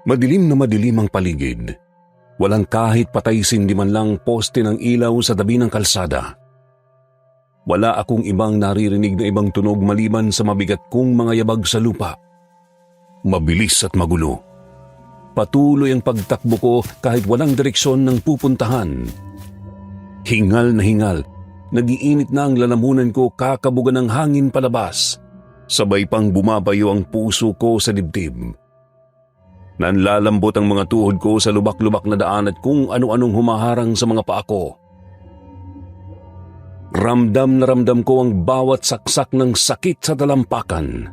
Madilim na madilim ang paligid. Walang kahit pataysin di man lang poste ng ilaw sa tabi ng kalsada. Wala akong ibang naririnig na ibang tunog maliban sa mabigat kong mga yabag sa lupa. Mabilis at magulo. Patuloy ang pagtakbo ko kahit walang direksyon ng pupuntahan. Hingal na hingal, nagiinit na ang lalamunan ko kakabugan ng hangin palabas. Sabay pang bumabayo ang puso ko sa dibdib. Nanlalambot ang mga tuhod ko sa lubak-lubak na daan at kung ano-anong humaharang sa mga paa ko. Ramdam na ramdam ko ang bawat saksak ng sakit sa dalampakan.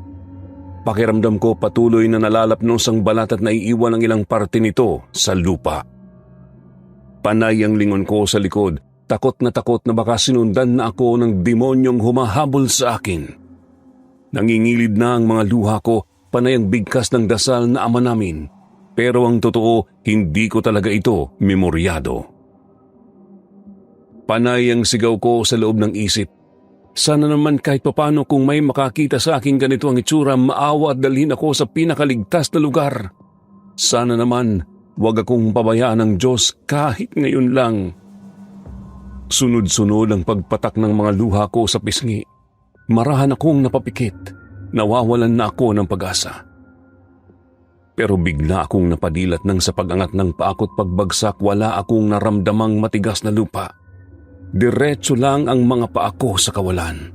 Pakiramdam ko patuloy na nalalapnos ang balat at naiiwan ang ilang parte nito sa lupa. Panay ang lingon ko sa likod, takot na baka sinundan na ako ng demonyong humahabol sa akin. Nangingilid na ang mga luha ko, panay ang bigkas ng dasal na Ama namin. Pero ang totoo, hindi ko talaga ito memoryado. Panay ang sigaw ko sa loob ng isip. Sana naman kahit papano kung may makakita sa akin ganito ang itsura, maawa at dalhin ako sa pinakaligtas na lugar. Sana naman, wag akong pabayaan ng Diyos kahit ngayon lang. Sunod-sunod ang pagpatak ng mga luha ko sa pisngi. Marahan akong napapikit. Nawawalan na ako ng pag-asa. Pero bigla akong napadilat nang sa pag-angat ng paa ko't pagbagsak wala akong naramdamang matigas na lupa. Diretso lang ang mga paa ko sa kawalan.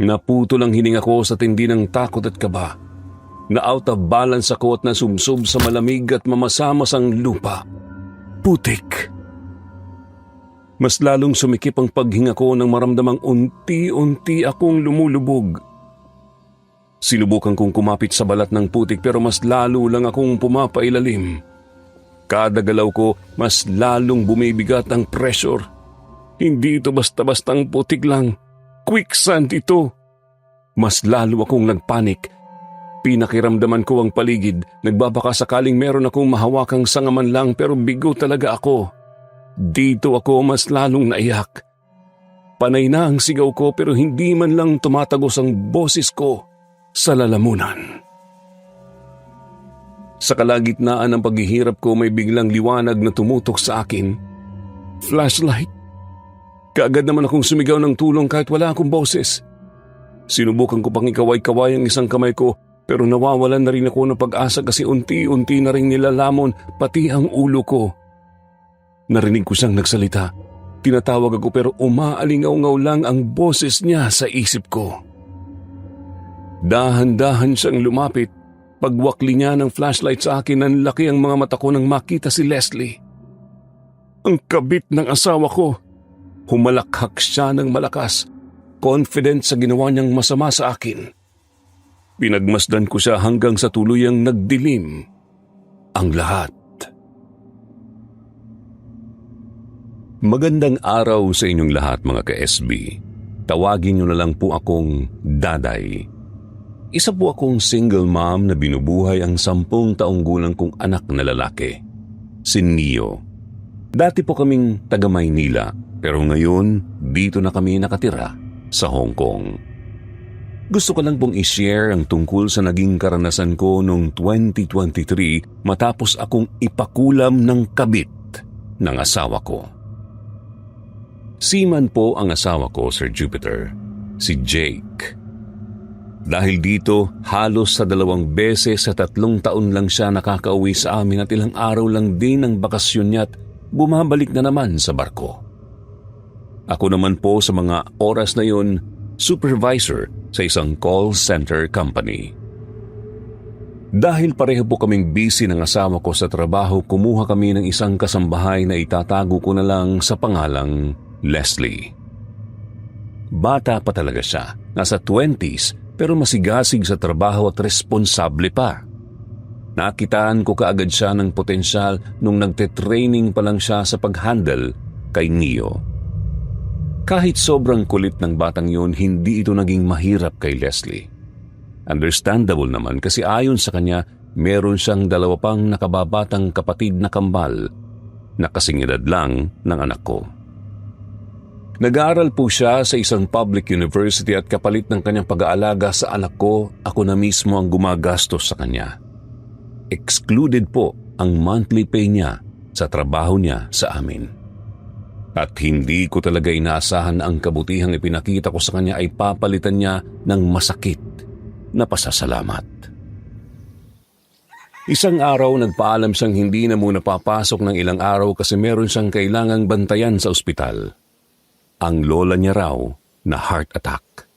Naputol ang hininga ko sa tindi ng takot at kaba. Na out of balance ako at nasumsub sa malamig at mamasamasang lupa. Putik! Mas lalong sumikip ang paghinga ko nang maramdamang unti-unti akong lumulubog. Sinubukan kong kumapit sa balat ng putik pero mas lalo lang akong pumapailalim. Kada galaw ko, mas lalong bumibigat ang pressure. Hindi ito basta-bastang putik lang. Quicksand ito. Mas lalo akong nagpanik. Pinakiramdaman ko ang paligid. Nagbabaka sakaling meron akong mahawakang sangaman lang pero bigo talaga ako. Dito ako mas lalong naiyak. Panay na ang sigaw ko pero hindi man lang tumatagos ang boses ko sa lalamunan. Sa kalagitnaan ng paghihirap ko may biglang liwanag na tumutok sa akin. Flashlight. Kaagad naman akong sumigaw ng tulong kahit wala akong boses. Sinubukan ko pang ikaway-kaway ang isang kamay ko pero nawawalan na rin ako ng pag-asa kasi unti-unti na rin nilalamon pati ang ulo ko. Narinig ko siyang nagsalita. Tinatawag ako pero umaalingaw-ngaw lang ang boses niya sa isip ko. Dahan-dahan siyang lumapit. Pagwakli niya ng flashlight sa akin, nanlaki ang mga mata ko nang makita si Leslie. Ang kabit ng asawa ko. Humalakhak siya ng malakas, confident sa ginawa niyang masama sa akin. Pinagmasdan ko siya hanggang sa tuluyang nagdilim ang lahat. Magandang araw sa inyong lahat mga ka-SB. Tawagin niyo na lang po akong Daday. Isa po akong single mom na binubuhay ang 10 taong gulang kong anak na lalaki, si Neo. Dati po kaming taga Maynila, pero ngayon dito na kami nakatira sa Hong Kong. Gusto ko lang pong i-share ang tungkol sa naging karanasan ko noong 2023 matapos akong ipakulam ng kabit ng asawa ko. Seaman po ang asawa ko, Sir Jupiter, si Jake. Dahil dito, halos sa 2 beses sa 3 taon lang siya nakakauwi sa amin at ilang araw lang din ang bakasyon niya at bumabalik na naman sa barko. Ako naman po sa mga oras na yun, supervisor sa isang call center company. Dahil pareho po kaming busy ng asawa ko sa trabaho, kumuha kami ng isang kasambahay na itatago ko na lang sa pangalang Leslie. Bata pa talaga siya, nasa 20s, pero masigasig sa trabaho at responsable pa. Nakitaan ko kaagad siya ng potensyal nung nagte-training pa lang siya sa pag-handle kay Neo. Kahit sobrang kulit ng batang yun, hindi ito naging mahirap kay Leslie. Understandable naman kasi ayon sa kanya, meron siyang 2 pang nakababatang kapatid na kambal na kasing edad lang ng anak ko. Nag-aaral po siya sa isang public university at kapalit ng kanyang pag-aalaga sa anak ko, ako na mismo ang gumagastos sa kanya. excluded po ang monthly pay niya sa trabaho niya sa amin. At hindi ko talaga inaasahan na ang kabutihang ipinakita ko sa kanya ay papalitan niya ng masakit na pasasalamat. Isang araw nagpaalam siyang hindi na muna papasok ng ilang araw kasi meron siyang kailangang bantayan sa ospital. Ang lola niya raw na heart attack.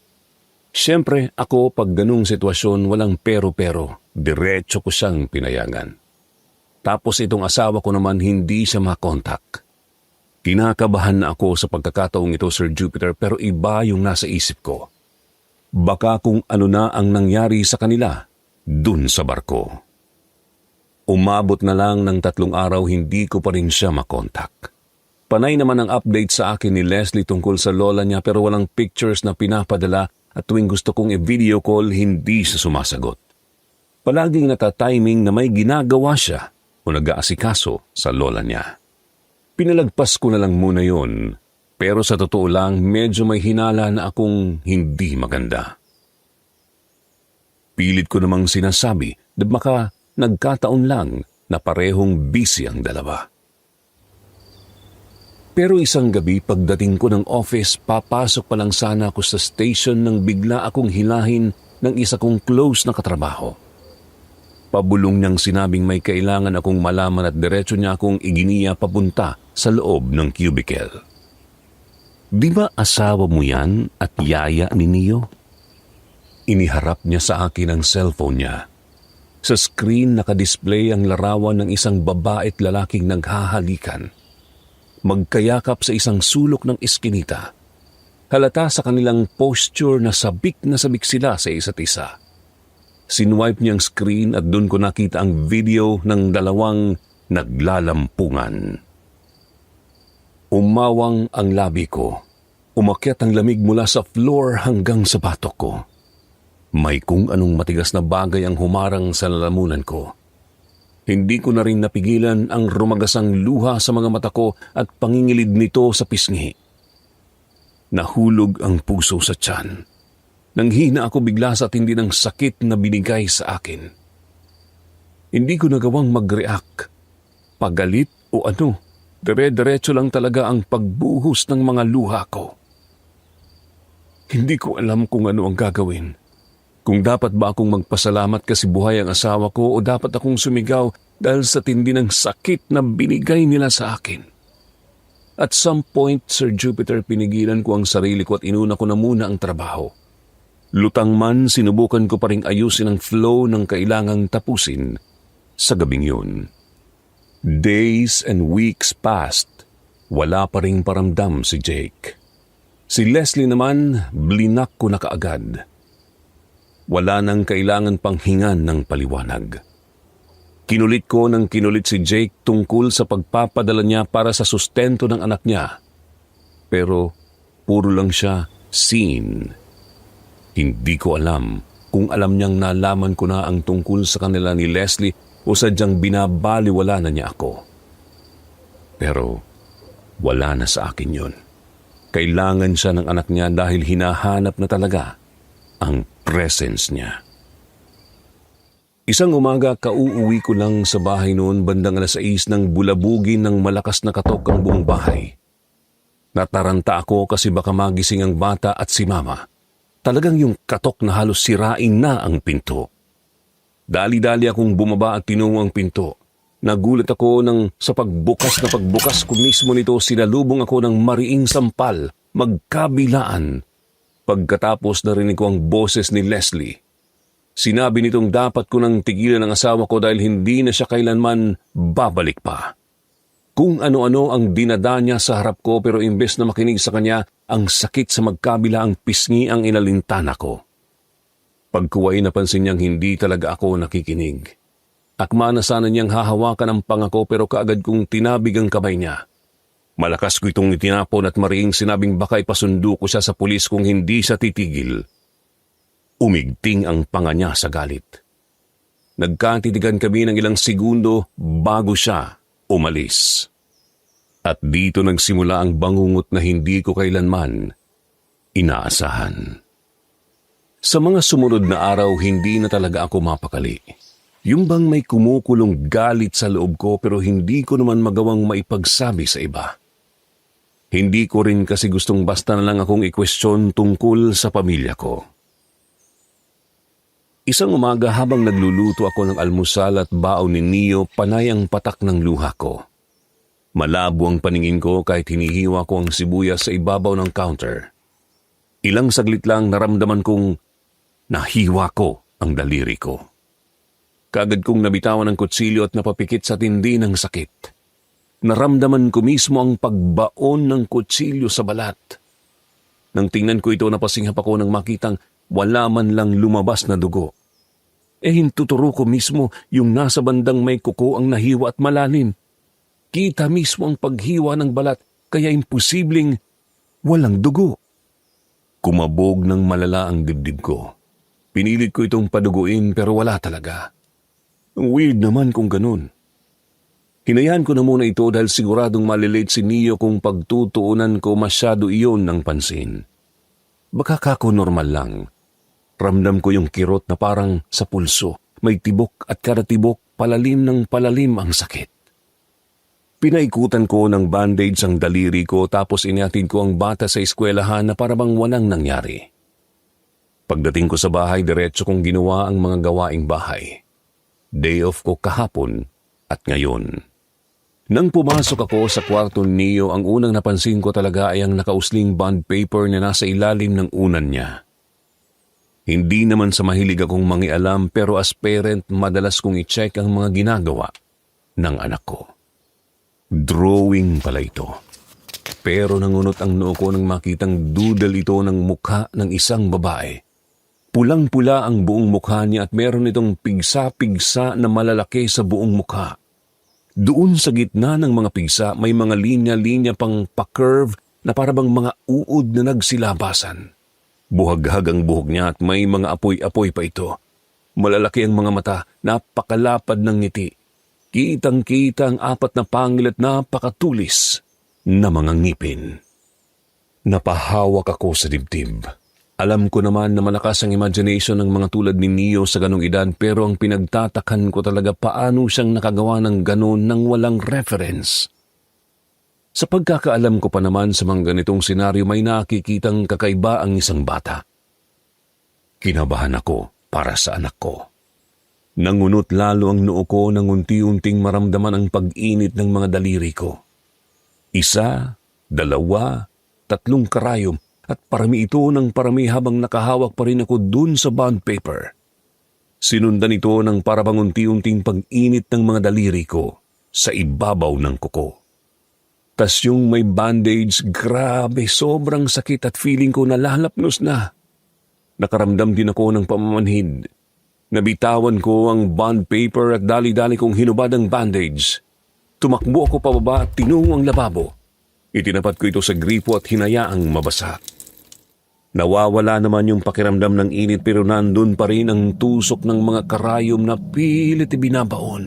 Siyempre ako pag ganung sitwasyon walang pero-pero, diretso ko siyang pinayagan. Tapos itong asawa ko naman hindi siya makontak. Kinakabahan na ako sa pagkakataong ito, Sir Jupiter, pero iba yung nasa isip ko. Baka kung ano na ang nangyari sa kanila dun sa barko. Umabot na lang ng 3 araw hindi ko pa rin siya makontak. Panay naman ang update sa akin ni Leslie tungkol sa lola niya pero walang pictures na pinapadala at tuwing gusto kong i-video call hindi siya sumasagot. Palaging natatiming na may ginagawa siya o nag-aasikaso sa lola niya. Pinalagpas ko na lang muna yon, pero sa totoo lang medyo may hinala na akong hindi maganda. Pilit ko namang sinasabi na baka nagkataon lang na parehong busy ang dalawa. Pero isang gabi pagdating ko ng office, papasok pa lang sana ako sa station nang bigla akong hilahin ng isa kong close na katrabaho. Pabulong niyang sinabing may kailangan akong malaman at diretso niya akong iginiya papunta sa loob ng cubicle. Di ba asawa mo yan at yaya ni Neo? Iniharap niya sa akin ang cellphone niya. Sa screen nakadisplay ang larawan ng isang babae at lalaking naghahalikan. Magkayakap sa isang sulok ng iskinita. Halata sa kanilang posture na sabik sila sa isa't isa. Sinwipe niyang screen at doon ko nakita ang video ng dalawang naglalampungan. Umawang ang labi ko. Umakyat ang lamig mula sa floor hanggang sa batok ko. May kung anong matigas na bagay ang humarang sa lalamunan ko. Hindi ko na rin napigilan ang rumagasang luha sa mga mata ko at pangingilid nito sa pisngi. Nahulog ang puso sa tiyan. Nanghina ako bigla sa tindi ng sakit na binigay sa akin. Hindi ko nagawang mag-react. Pagalit o ano, dire-diretso lang talaga ang pagbuhos ng mga luha ko. Hindi ko alam kung ano ang gagawin. Kung dapat ba akong magpasalamat kasi buhay ang asawa ko o dapat akong sumigaw dahil sa tindi ng sakit na binigay nila sa akin. At some point, Sir Jupiter, pinigilan ko ang sarili ko at inuna ko na muna ang trabaho. Lutang man, sinubukan ko pa ring ayusin ang flow ng kailangang tapusin sa gabing yun. Days and weeks passed, wala pa ring paramdam si Jake. Si Leslie naman, blinak ko na kaagad. Wala nang kailangan pang hingan ng paliwanag. Kinulit ko ng kinulit si Jake tungkol sa pagpapadala niya para sa sustento ng anak niya. Pero puro lang siya seen. Hindi ko alam kung alam niyang nalaman ko na ang tungkol sa kanila ni Leslie o sadyang binabaliwala na niya ako. Pero wala na sa akin yun. Kailangan siya ng anak niya dahil hinahanap na talaga ang presence niya. Isang umaga, kauuwi ko lang sa bahay noon bandang 6:00 nang bulabugin ng malakas na katok ang buong bahay. Nataranta ako kasi baka magising ang bata at si mama. Talagang yung katok na halos sirain na ang pinto. Dali-dali akong bumaba at tinungo ang pinto. Nagulat ako nang sa pagbukas ko mismo nito sinalubong ako ng mariing sampal, magkabilaan. Pagkatapos narinig ko ang boses ni Leslie. Sinabi nitong dapat ko nang tigilan ang asawa ko dahil hindi na siya kailanman babalik pa. Kung ano-ano ang dinada niya sa harap ko pero imbes na makinig sa kanya, ang sakit sa magkabila ang pisngi ang inalintana ko. Pagkuway napansin niyang hindi talaga ako nakikinig. Akma na sana niyang hahawakan ang pangako pero kaagad kong tinabig ang kamay niya. Malakas ko itong itinapon at mariing sinabing baka ipasundo ko siya sa pulis kung hindi siya titigil. Umigting ang panga niya sa galit. Nagkatitigan kami ng ilang segundo bago siya umalis. At dito nagsimula ang bangungot na hindi ko kailanman inaasahan. Sa mga sumunod na araw, hindi na talaga ako mapakali. Yung bang may kumukulong galit sa loob ko pero hindi ko naman magawang maipagsabi sa iba. Hindi ko rin kasi gustong basta na lang akong ikwestiyon tungkol sa pamilya ko. Isang umaga habang nagluluto ako ng almusal at baon ni Neo, panay ang patak ng luha ko. Malabo ang paningin ko kahit hinihiwa ko ang sibuyas sa ibabaw ng counter. Ilang saglit lang naramdaman kong nahiwa ko ang daliri ko. Kaagad kong nabitawan ng kutsilyo at napapikit sa tindi ng sakit. Naramdaman ko mismo ang pagbaon ng kutsilyo sa balat. Nang tingnan ko ito, napasinghap ako nang makitang wala man lang lumabas na dugo. Hintuturo ko mismo yung nasa bandang may kuko ang nahiwa at malalim. Kita mismo ang paghiwa ng balat kaya imposibleng walang dugo. Kumabog ng malala ang dibdib ko. Pinilit ko itong paduguin pero wala talaga. Weird naman kung ganun. Hinayaan ko na muna ito dahil siguradong malilate si Neo kung pagtutuunan ko masyado iyon ng pansin. Baka kako normal lang. Ramdam ko yung kirot na parang sa pulso. May tibok at kada tibok palalim ng palalim ang sakit. Pinaikutan ko ng bandage ang daliri ko tapos inihatid ko ang bata sa eskwelahan na parabang walang nangyari. Pagdating ko sa bahay, diretso kong ginawa ang mga gawaing bahay. Day off ko kahapon at ngayon. Nang pumasok ako sa kwarto ni Neo, ang unang napansin ko talaga ay ang nakausling bond paper na nasa ilalim ng unan niya. Hindi naman sa mahilig akong mangialam pero as parent madalas kong i-check ang mga ginagawa ng anak ko. Drawing pala ito. Pero nangunot ang noo ko nang makitang doodle ito ng mukha ng isang babae. Pulang-pula ang buong mukha niya at meron itong pigsa-pigsa na malalaki sa buong mukha. Doon sa gitna ng mga pigsa may mga linya-linya pang pa-curve na parabang mga uod na nagsilabasan. Buhaghag ang buhok niya at may mga apoy-apoy pa ito. Malalaki ang mga mata, napakalapad ng ngiti. Kitang-kita ang apat na pangil at napakatulis na mga ngipin. Napahawak ako sa dibdib. Alam ko naman na malakas ang imagination ng mga tulad ni Neo sa ganong edad pero ang pinagtatakan ko talaga paano siyang nakagawa ng ganon nang walang reference. Sa pagkakaalam ko pa naman sa mga ganitong senaryo may nakikitang kakaiba ang isang bata. Kinabahan ako para sa anak ko. Nangunot lalo ang noo ko nang unti-unting maramdaman ang pag-init ng mga daliri ko. 1, 2, 3 karayom at parami ito ng parami habang nakahawak pa rin ako dun sa bond paper. Sinundan ito ng parabang unti-unting pag-init ng mga daliri ko sa ibabaw ng kuko. Tas yung may bandage, grabe, sobrang sakit at feeling ko nalalapnos na. Nakaramdam din ako ng pamamanhid. Nabitawan ko ang bond paper at dali-dali kong hinubad ang bandage. Tumakbo ako pababa at tinungo ang lababo. Itinapat ko ito sa gripo at hinayaang mabasa. Nawawala naman yung pakiramdam ng init pero nandun pa rin ang tusok ng mga karayom na pilit ibinabaon.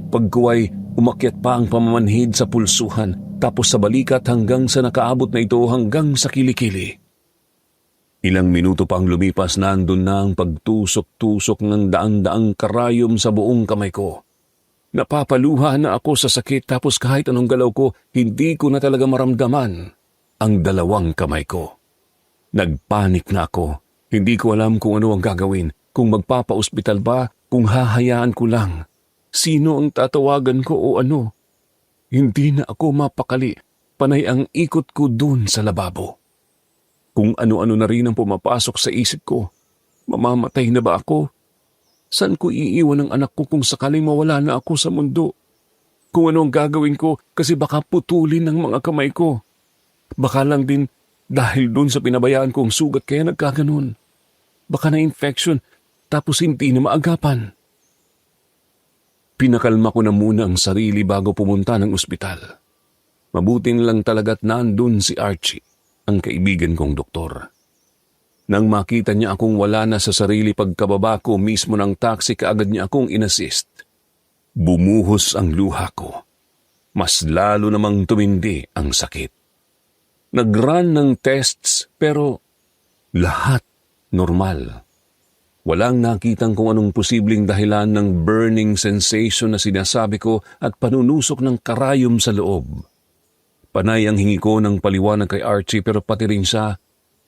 Pagkuway, umakyat pa ang pamamanhid sa pulsuhan tapos sa balikat hanggang sa nakaabot na ito hanggang sa kilikili. Ilang minuto pang lumipas nandun na ang pagtusok-tusok ng daan-daang karayom sa buong kamay ko. Napapaluha na ako sa sakit tapos kahit anong galaw ko, hindi ko na talaga maramdaman ang dalawang kamay ko. Nagpanik na ako. Hindi ko alam kung ano ang gagawin, kung magpapa-ospital ba, kung hahayaan ko lang. Sino ang tatawagan ko o ano? Hindi na ako mapakali, panay ang ikot ko dun sa lababo. Kung ano-ano na rin ang pumapasok sa isip ko. Mamamatay na ba ako? Saan ko iiwan ang anak ko kung sakaling mawala na ako sa mundo? Kung ano ang gagawin ko kasi baka putulin ng mga kamay ko. Baka lang din dahil dun sa pinabayaan kong sugat kaya nagkaganon. Baka na-infection tapos hindi na maagapan. Pinakalma ko na muna ang sarili bago pumunta ng ospital. Mabuti lang talaga't nandun si Archie, ang kaibigan kong doktor. Nang makita niya akong wala na sa sarili pagkababa ko mismo ng taxi, kaagad niya akong inassist. Bumuhos ang luha ko. Mas lalo namang tumindi ang sakit. Nag-run ng tests pero lahat normal. Walang nakitang kung anong posibleng dahilan ng burning sensation na sinasabi ko at panunusok ng karayom sa loob. Panay ang hingi ko ng paliwanag kay Archie pero pati rin siya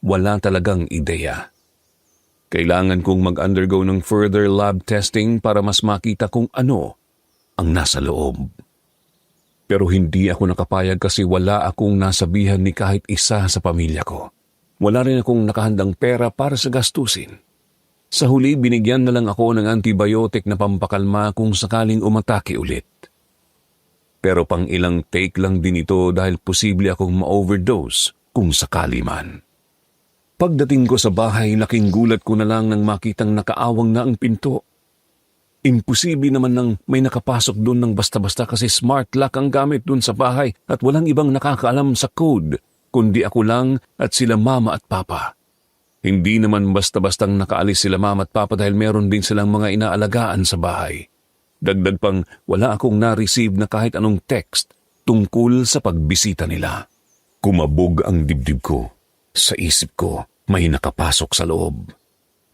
wala talagang ideya. Kailangan kong mag-undergo ng further lab testing para mas makita kung ano ang nasa loob. Pero hindi ako nakapayag kasi wala akong nasabihan ni kahit isa sa pamilya ko. Wala rin akong nakahandang pera para sa gastusin. Sa huli, binigyan na lang ako ng antibiotic na pampakalma kung sakaling umatake ulit. Pero pang ilang take lang din ito dahil posible akong ma-overdose kung sakali man. Pagdating ko sa bahay, laking gulat ko na lang nang makitang nakaawang na ang pinto. Imposible naman nang may nakapasok doon ng basta-basta kasi smart lock ang gamit doon sa bahay at walang ibang nakakaalam sa code kundi ako lang at sila mama at papa. Hindi naman basta-bastang nakaalis sila mama at papa dahil meron din silang mga inaalagaan sa bahay. Dagdag pang wala akong na-receive na kahit anong text tungkol sa pagbisita nila. Kumabog ang dibdib ko. Sa isip ko, may nakapasok sa loob.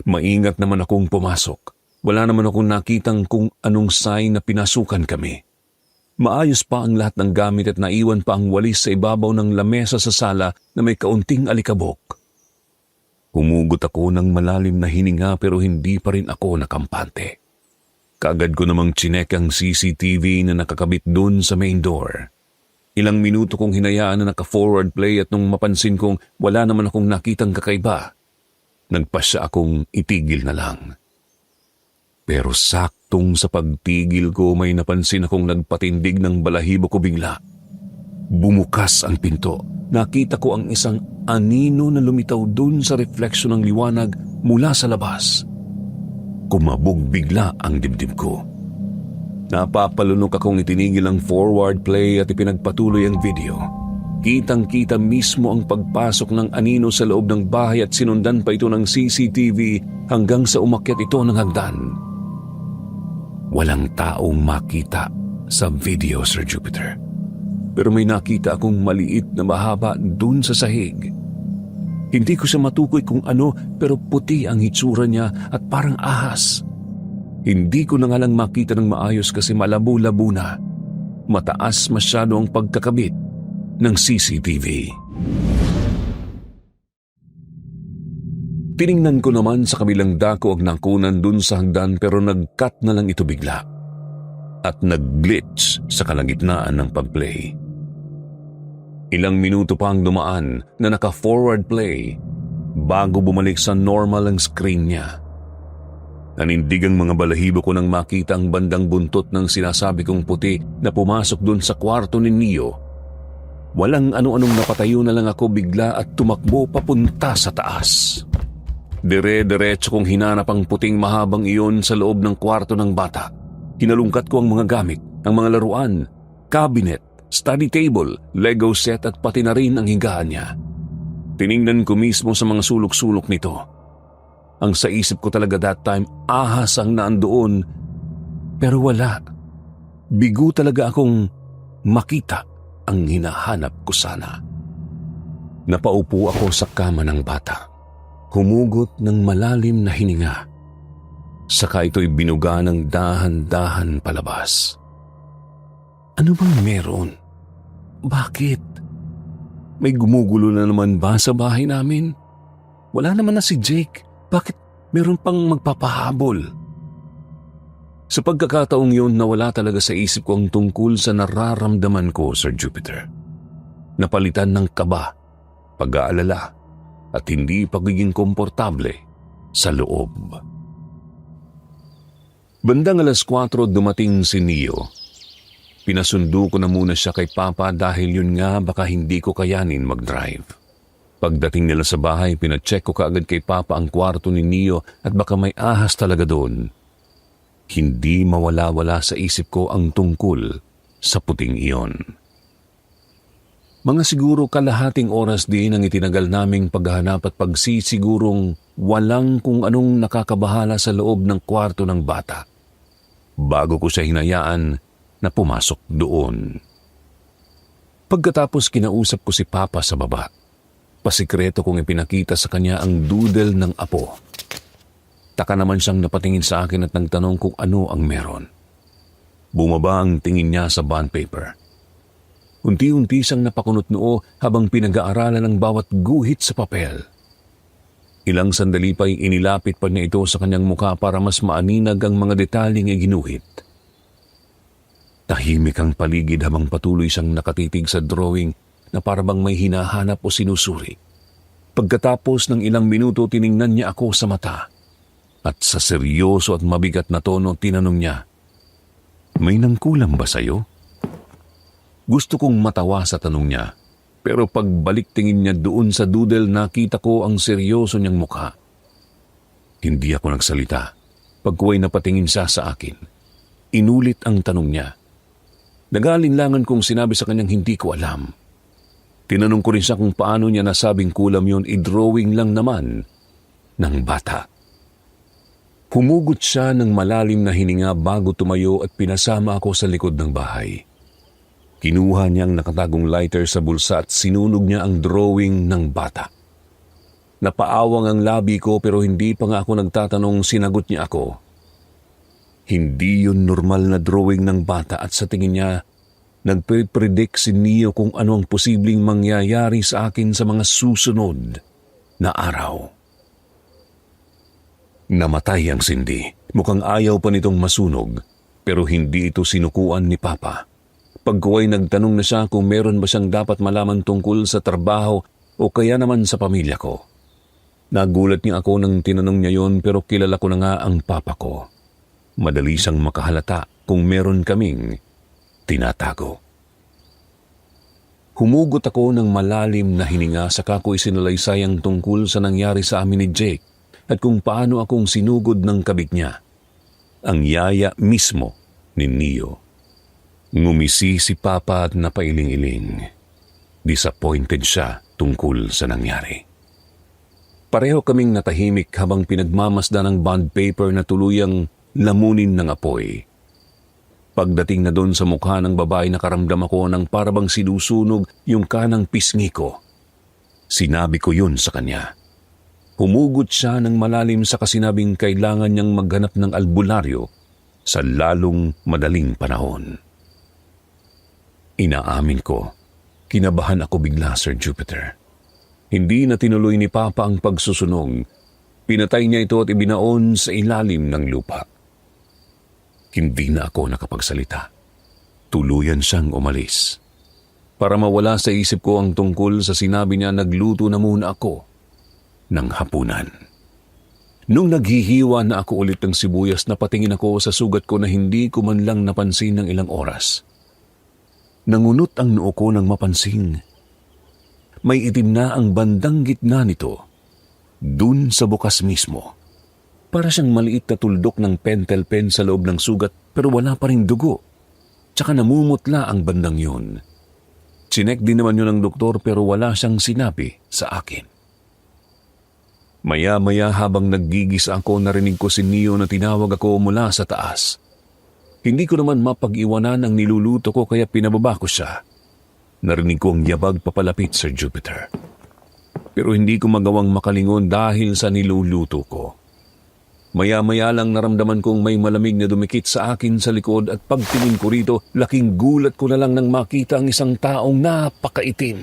Maingat naman akong pumasok. Wala naman akong nakitang kung anong sign na pinasukan kami. Maayos pa ang lahat ng gamit at naiwan pa ang walis sa ibabaw ng lamesa sa sala na may kaunting alikabok. Humugot ako ng malalim na hininga pero hindi pa rin ako nakampante. Kaagad ko namang chinek ang CCTV na nakakabit doon sa main door. Ilang minuto kong hinayaan na naka-forward play at nung mapansin kong wala naman akong nakitang kakaiba, nagpasya akong itigil na lang. Pero saktong sa pagtigil ko may napansin akong nagpatindig ng balahibo ko bigla. Bumukas ang pinto. Nakita ko ang isang anino na lumitaw dun sa refleksyon ng liwanag mula sa labas. Kumabog bigla ang dibdib ko. Napapalunok akong itinigil ang forward play at ipinagpatuloy ang video. Kitang-kita mismo ang pagpasok ng anino sa loob ng bahay at sinundan pa ito ng CCTV hanggang sa umakyat ito ng hagdan. Walang taong makita sa video, Sir Jupiter. Pero may nakita akong maliit na mahaba dun sa sahig. Hindi ko siya matukoy kung ano pero puti ang hitsura niya at parang ahas. Hindi ko na nga lang makita ng maayos kasi malabo-labo na. Mataas masyado ang pagkakabit ng CCTV. Tiningnan ko naman sa kabilang dako ang nakunan dun sa hagdan pero nag-cut na lang ito bigla. At nag-glitch sa kalagitnaan ng pag-play. Ilang minuto pa ang dumaan na naka-forward play bago bumalik sa normal ang screen niya. Nanindig ang mga balahibo ko nang makita ang bandang buntot ng sinasabi kong puti na pumasok dun sa kwarto ni Neo. Walang ano-anong napatayo na lang ako bigla at tumakbo papunta sa taas. Dire-diretso kong hinanap ang puting mahabang iyon sa loob ng kwarto ng bata. Hinalungkat ko ang mga gamit, ang mga laruan, cabinet, study table, Lego set at pati na rin ang higaan niya. Tiningnan ko mismo sa mga sulok-sulok nito. Ang sa isip ko talaga that time, ahas ang naandoon. Pero wala. Bigo talaga akong makita ang hinahanap ko sana. Napaupo ako sa kama ng bata. Humugot ng malalim na hininga. Saka ito'y binuga ng dahan-dahan palabas. Ano bang meron? Bakit? May gumugulo na naman ba sa bahay namin? Wala naman na si Jake. Bakit meron pang magpapahabol? Sa pagkakataong yun, nawala talaga sa isip ko ang tungkol sa nararamdaman ko, Sir Jupiter. Napalitan ng kaba, pag-aalala, at hindi pagiging komportable sa loob. Bandang 4:00 dumating si Neo. Pinasundo ko na muna siya kay Papa dahil yun nga baka hindi ko kayanin mag-drive. Pagdating nila sa bahay, pinacheck ko kaagad kay Papa ang kwarto ni Neo at baka may ahas talaga doon. Hindi mawala-wala sa isip ko ang tungkol sa puting iyon. Mga siguro kalahating oras din ang itinagal naming paghahanap at pagsisigurong walang kung anong nakakabahala sa loob ng kwarto ng bata. Bago ko siya hinayaan na pumasok doon. Pagkatapos kinausap ko si Papa sa baba. Pasikreto kong ipinakita sa kanya ang doodle ng apo. Taka naman siyang napatingin sa akin at nagtanong kung ano ang meron. Bumaba ang tingin niya sa bond paper. Unti-unti siyang napakunot noo habang pinag-aaralan ang bawat guhit sa papel. Ilang sandali pa'y inilapit pa niya ito sa kanyang mukha para mas maaninag ang mga detalyeng iginuhit. Tahimik ang paligid habang patuloy siyang nakatitig sa drawing na parabang may hinahanap o sinusuri. Pagkatapos ng ilang minuto, tiningnan niya ako sa mata at sa seryoso at mabigat na tono tinanong niya, "May nangkulang ba sa'yo?" Gusto kong matawa sa tanong niya, pero pagbalik tingin niya doon sa doodle, nakita ko ang seryoso niyang mukha. Hindi ako nagsalita. Pagkuway napatingin siya sa akin. Inulit ang tanong niya. Nag-aalinlangan kong sinabi sa kanyang hindi ko alam. Tinanong ko rin siya kung paano niya nasabing kulam yun, i-drawing lang naman ng bata. Humugot siya ng malalim na hininga bago tumayo at pinasama ako sa likod ng bahay. Kinuha niya ang nakatagong lighter sa bulsa at sinunog niya ang drawing ng bata. Napaawang ang labi ko pero hindi pa nga ako nagtatanong, sinagot niya ako. Hindi yun normal na drawing ng bata at sa tingin niya, nagpe-predict si Neo kung ano ang posibleng mangyayari sa akin sa mga susunod na araw. Namatay ang Cindy. Mukhang ayaw pa nitong masunog, pero hindi ito sinukuan ni Papa. Pagkuway nagtanong na siya kung meron ba siyang dapat malaman tungkol sa trabaho o kaya naman sa pamilya ko. Nagulat niya ako nang tinanong niya yon, pero kilala ko na nga ang Papa ko. Madali siyang makahalata kung meron kaming tinatago. Humugot ako ng malalim na hininga saka ko isinalaysay ang tungkol sa nangyari sa amin ni Jake at kung paano akong sinugod ng kabig niya. Ang yaya mismo ni Neo. Ngumisi si Papa at napailing-iling. Disappointed siya tungkol sa nangyari. Pareho kaming natahimik habang pinagmamasdan ng bond paper na tuluyang lamunin ng apoy. Pagdating na doon sa mukha ng babae, nakaramdam ako ng parabang sinusunog yung kanang pisngi ko. Sinabi ko yun sa kanya. Humugot siya ng malalim sa kasinabing kailangan niyang maghanap ng albularyo sa lalong madaling panahon. Inaamin ko, kinabahan ako bigla, Sir Jupiter. Hindi na tinuloy ni Papa ang pagsusunog. Pinatay niya ito at ibinaon sa ilalim ng lupa. Hindi na ako nakapagsalita. Tuluyan siyang umalis. Para mawala sa isip ko ang tungkol sa sinabi niya, nagluto na muna ako ng hapunan. Nung naghihiwa na ako ulit ng sibuyas, napatingin ako sa sugat ko na hindi ko man lang napansin ng ilang oras. Nangunot ang noo ko nang mapansing. May itim na ang bandang gitna nito, dun sa bukas mismo. Para siyang maliit na tuldok ng pentel pen sa loob ng sugat pero wala pa rin dugo. Tsaka namumutla ang bandang yun. Chinek din naman yun ng doktor pero wala siyang sinabi sa akin. Maya-maya habang naggigis ako, narinig ko si Neo na tinawag ako mula sa taas. Hindi ko naman mapag-iwanan ang niluluto ko kaya pinababa ko siya. Narinig ko ang yabag papalapit, Sir Jupiter. Pero hindi ko magawang makalingon dahil sa niluluto ko. Maya-maya lang naramdaman kong may malamig na dumikit sa akin sa likod at pagtingin ko rito, laking gulat ko na lang nang makita ang isang taong napakaitim.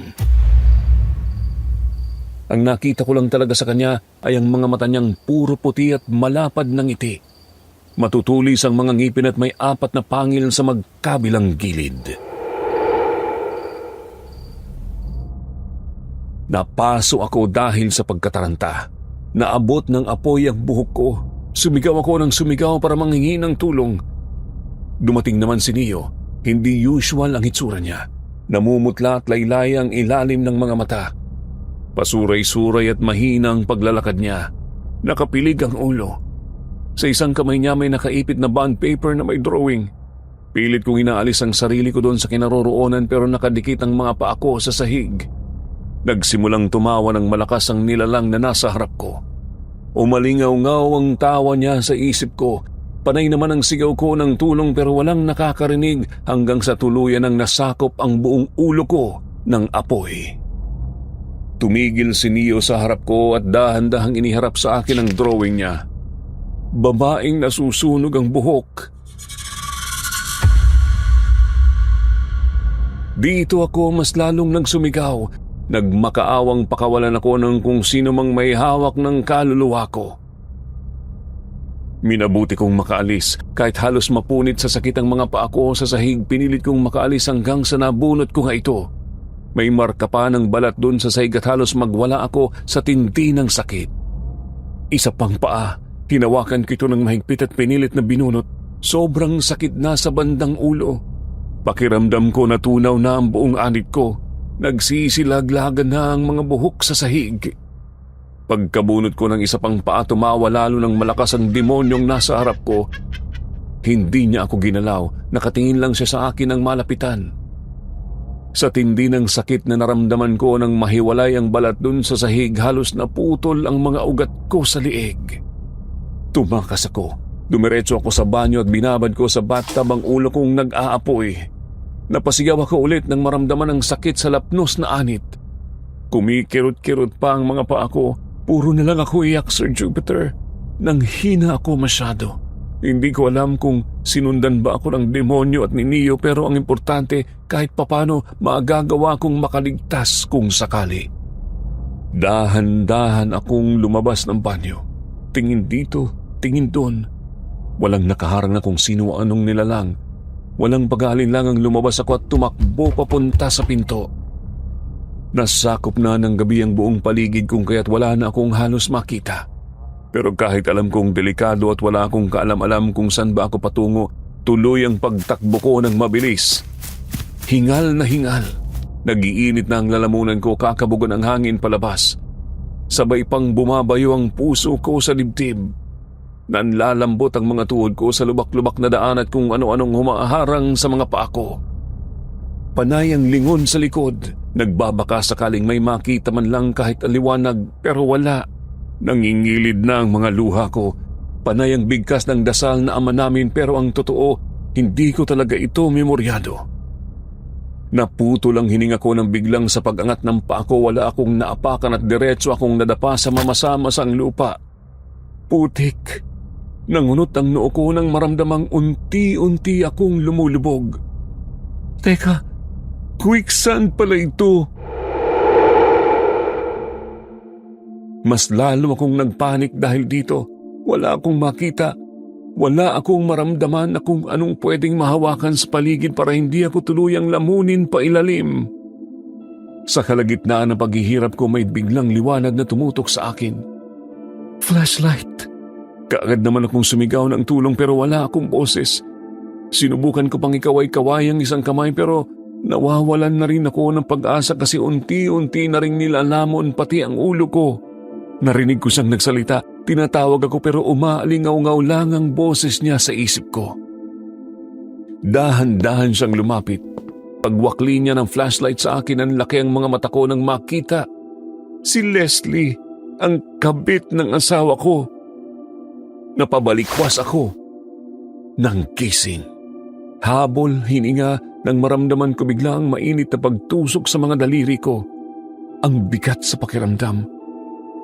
Ang nakita ko lang talaga sa kanya ay ang mga mata niyang puro puti at malapad ng ngiti. Matutulis ang mga ngipin at may 4 na pangil sa magkabilang gilid. Napaso ako dahil sa pagkataranta. Naabot ng apoy ang buhok ko. Sumigaw ako ng sumigaw para manghingi ng tulong. Dumating naman si Neo. Hindi usual ang hitsura niya. Namumutla at laylay ang ilalim ng mga mata. Pasuray-suray at mahina ang paglalakad niya. Nakapilig ang ulo. Sa isang kamay niya may nakaipit na bond paper na may drawing. Pilit kong inaalis ang sarili ko doon sa kinaroroonan pero nakadikit ang mga paa ko sa sahig. Nagsimulang tumawa ng malakas ang nilalang na nasa harap ko. Umalingaw-ngaw ang tawa niya sa isip ko. Panay naman ang sigaw ko ng tulong pero walang nakakarinig hanggang sa tuluyan ang nasakop ang buong ulo ko ng apoy. Tumigil si Neo sa harap ko at dahan-dahang iniharap sa akin ang drawing niya. babaeng nasusunog ang buhok. Dito ako mas lalong nagsumigaw. Nagmakaawang pakawalan ako ng kung sino mang may hawak ng kaluluwa ko. Minabuti kong makaalis. Kahit halos mapunit sa sakit ang mga paa ko sa sahig, pinilit kong makaalis hanggang sa nabunot ko nga ito. May marka pa ng balat doon sa sahig at halos magwala ako sa tindi ng sakit. Isa pang paa, hinawakan ko ito ng mahigpit at pinilit na binunot. Sobrang sakit na sa bandang ulo. Pakiramdam ko natunaw na ang buong anit ko. Nagsisilaglagan na ang mga buhok sa sahig. Pagkabunot ko ng isa pang paa, tumawa lalo ng malakas ang demonyong nasa harap ko. Hindi niya ako ginalaw, nakatingin lang siya sa akin ng malapitan. Sa tindi ng sakit na naramdaman ko nang mahiwalay ang balat dun sa sahig, halos naputol ang mga ugat ko sa liig. Tumakas ako. Dumiretso ako sa banyo at binabad ko sa bathtub ang ulo kong nag-aapoy. Napasigaw ako ulit nang maramdaman ang sakit sa lapnos na anit. Kumikirot-kirot pa ang mga paa ko. Puro na lang ako iyak, Sir Jupiter. Nang hina ako masyado. Hindi ko alam kung sinundan ba ako ng demonyo at ni Neo, pero ang importante, kahit papano magagawa kong makaligtas kung sakali. Dahan-dahan akong lumabas ng banyo. Tingin dito, tingin doon. Walang nakaharang na kung sino o anong nilalang. Walang pag-aalinlangang lumabas ako at tumakbo papunta sa pinto. Nasakop na ng gabi ang buong paligid kong kaya't wala na akong halos makita. Pero kahit alam kong delikado at wala akong kaalam-alam kung saan ba ako patungo, tuloy ang pagtakbo ko ng mabilis. Hingal na hingal. Nagiinit na ang lalamunan ko, kakabugan ang hangin palabas. Sabay pang bumabayo ang puso ko sa dibdib. Nanlalambot ang mga tuhod ko sa lubak-lubak na daan at kung ano-anong humaharang sa mga paa ko. Panay ang lingon sa likod. Nagbabaka sakaling may makita man lang kahit aliwanag, pero wala. Nangingilid na ang mga luha ko. Panay ang bigkas ng dasal na Ama namin, pero ang totoo, hindi ko talaga ito memoryado. Naputo lang hininga ko nang biglang sa pag-angat ng paa ko, wala akong naapakan at diretso akong nadapa sa mamasamasang lupa. Putik. Nangunot ang noo ko nang maramdamang unti-unti akong lumulubog. Teka, quicksand pala ito. Mas lalo akong nagpanik dahil dito. Wala akong makita. Wala akong maramdaman na kung anong pwedeng mahawakan sa paligid para hindi ako tuluyang lamunin pa ilalim. Sa kalagitnaan ng paghihirap ko, may biglang liwanag na tumutok sa akin. Flashlight. Kaagad naman akong sumigaw ng tulong pero wala akong boses. Sinubukan ko pang ikaway-kaway ang isang kamay pero nawawalan na rin ako ng pag-asa kasi unti-unti na rin nilalamon pati ang ulo ko. Narinig ko siyang nagsalita, tinatawag ako pero umaalingaw-ngaw lang ang boses niya sa isip ko. Dahan-dahan siyang lumapit. Pagwakli niya ng flashlight sa akin, ang laki ang mga mata ko nang makita. Si Leslie, ang kabit ng asawa ko. Napabalikwas ako ng gising. Habol, hininga, nang maramdaman ko bigla ang mainit na pagtusok sa mga daliri ko. Ang bigat sa pakiramdam.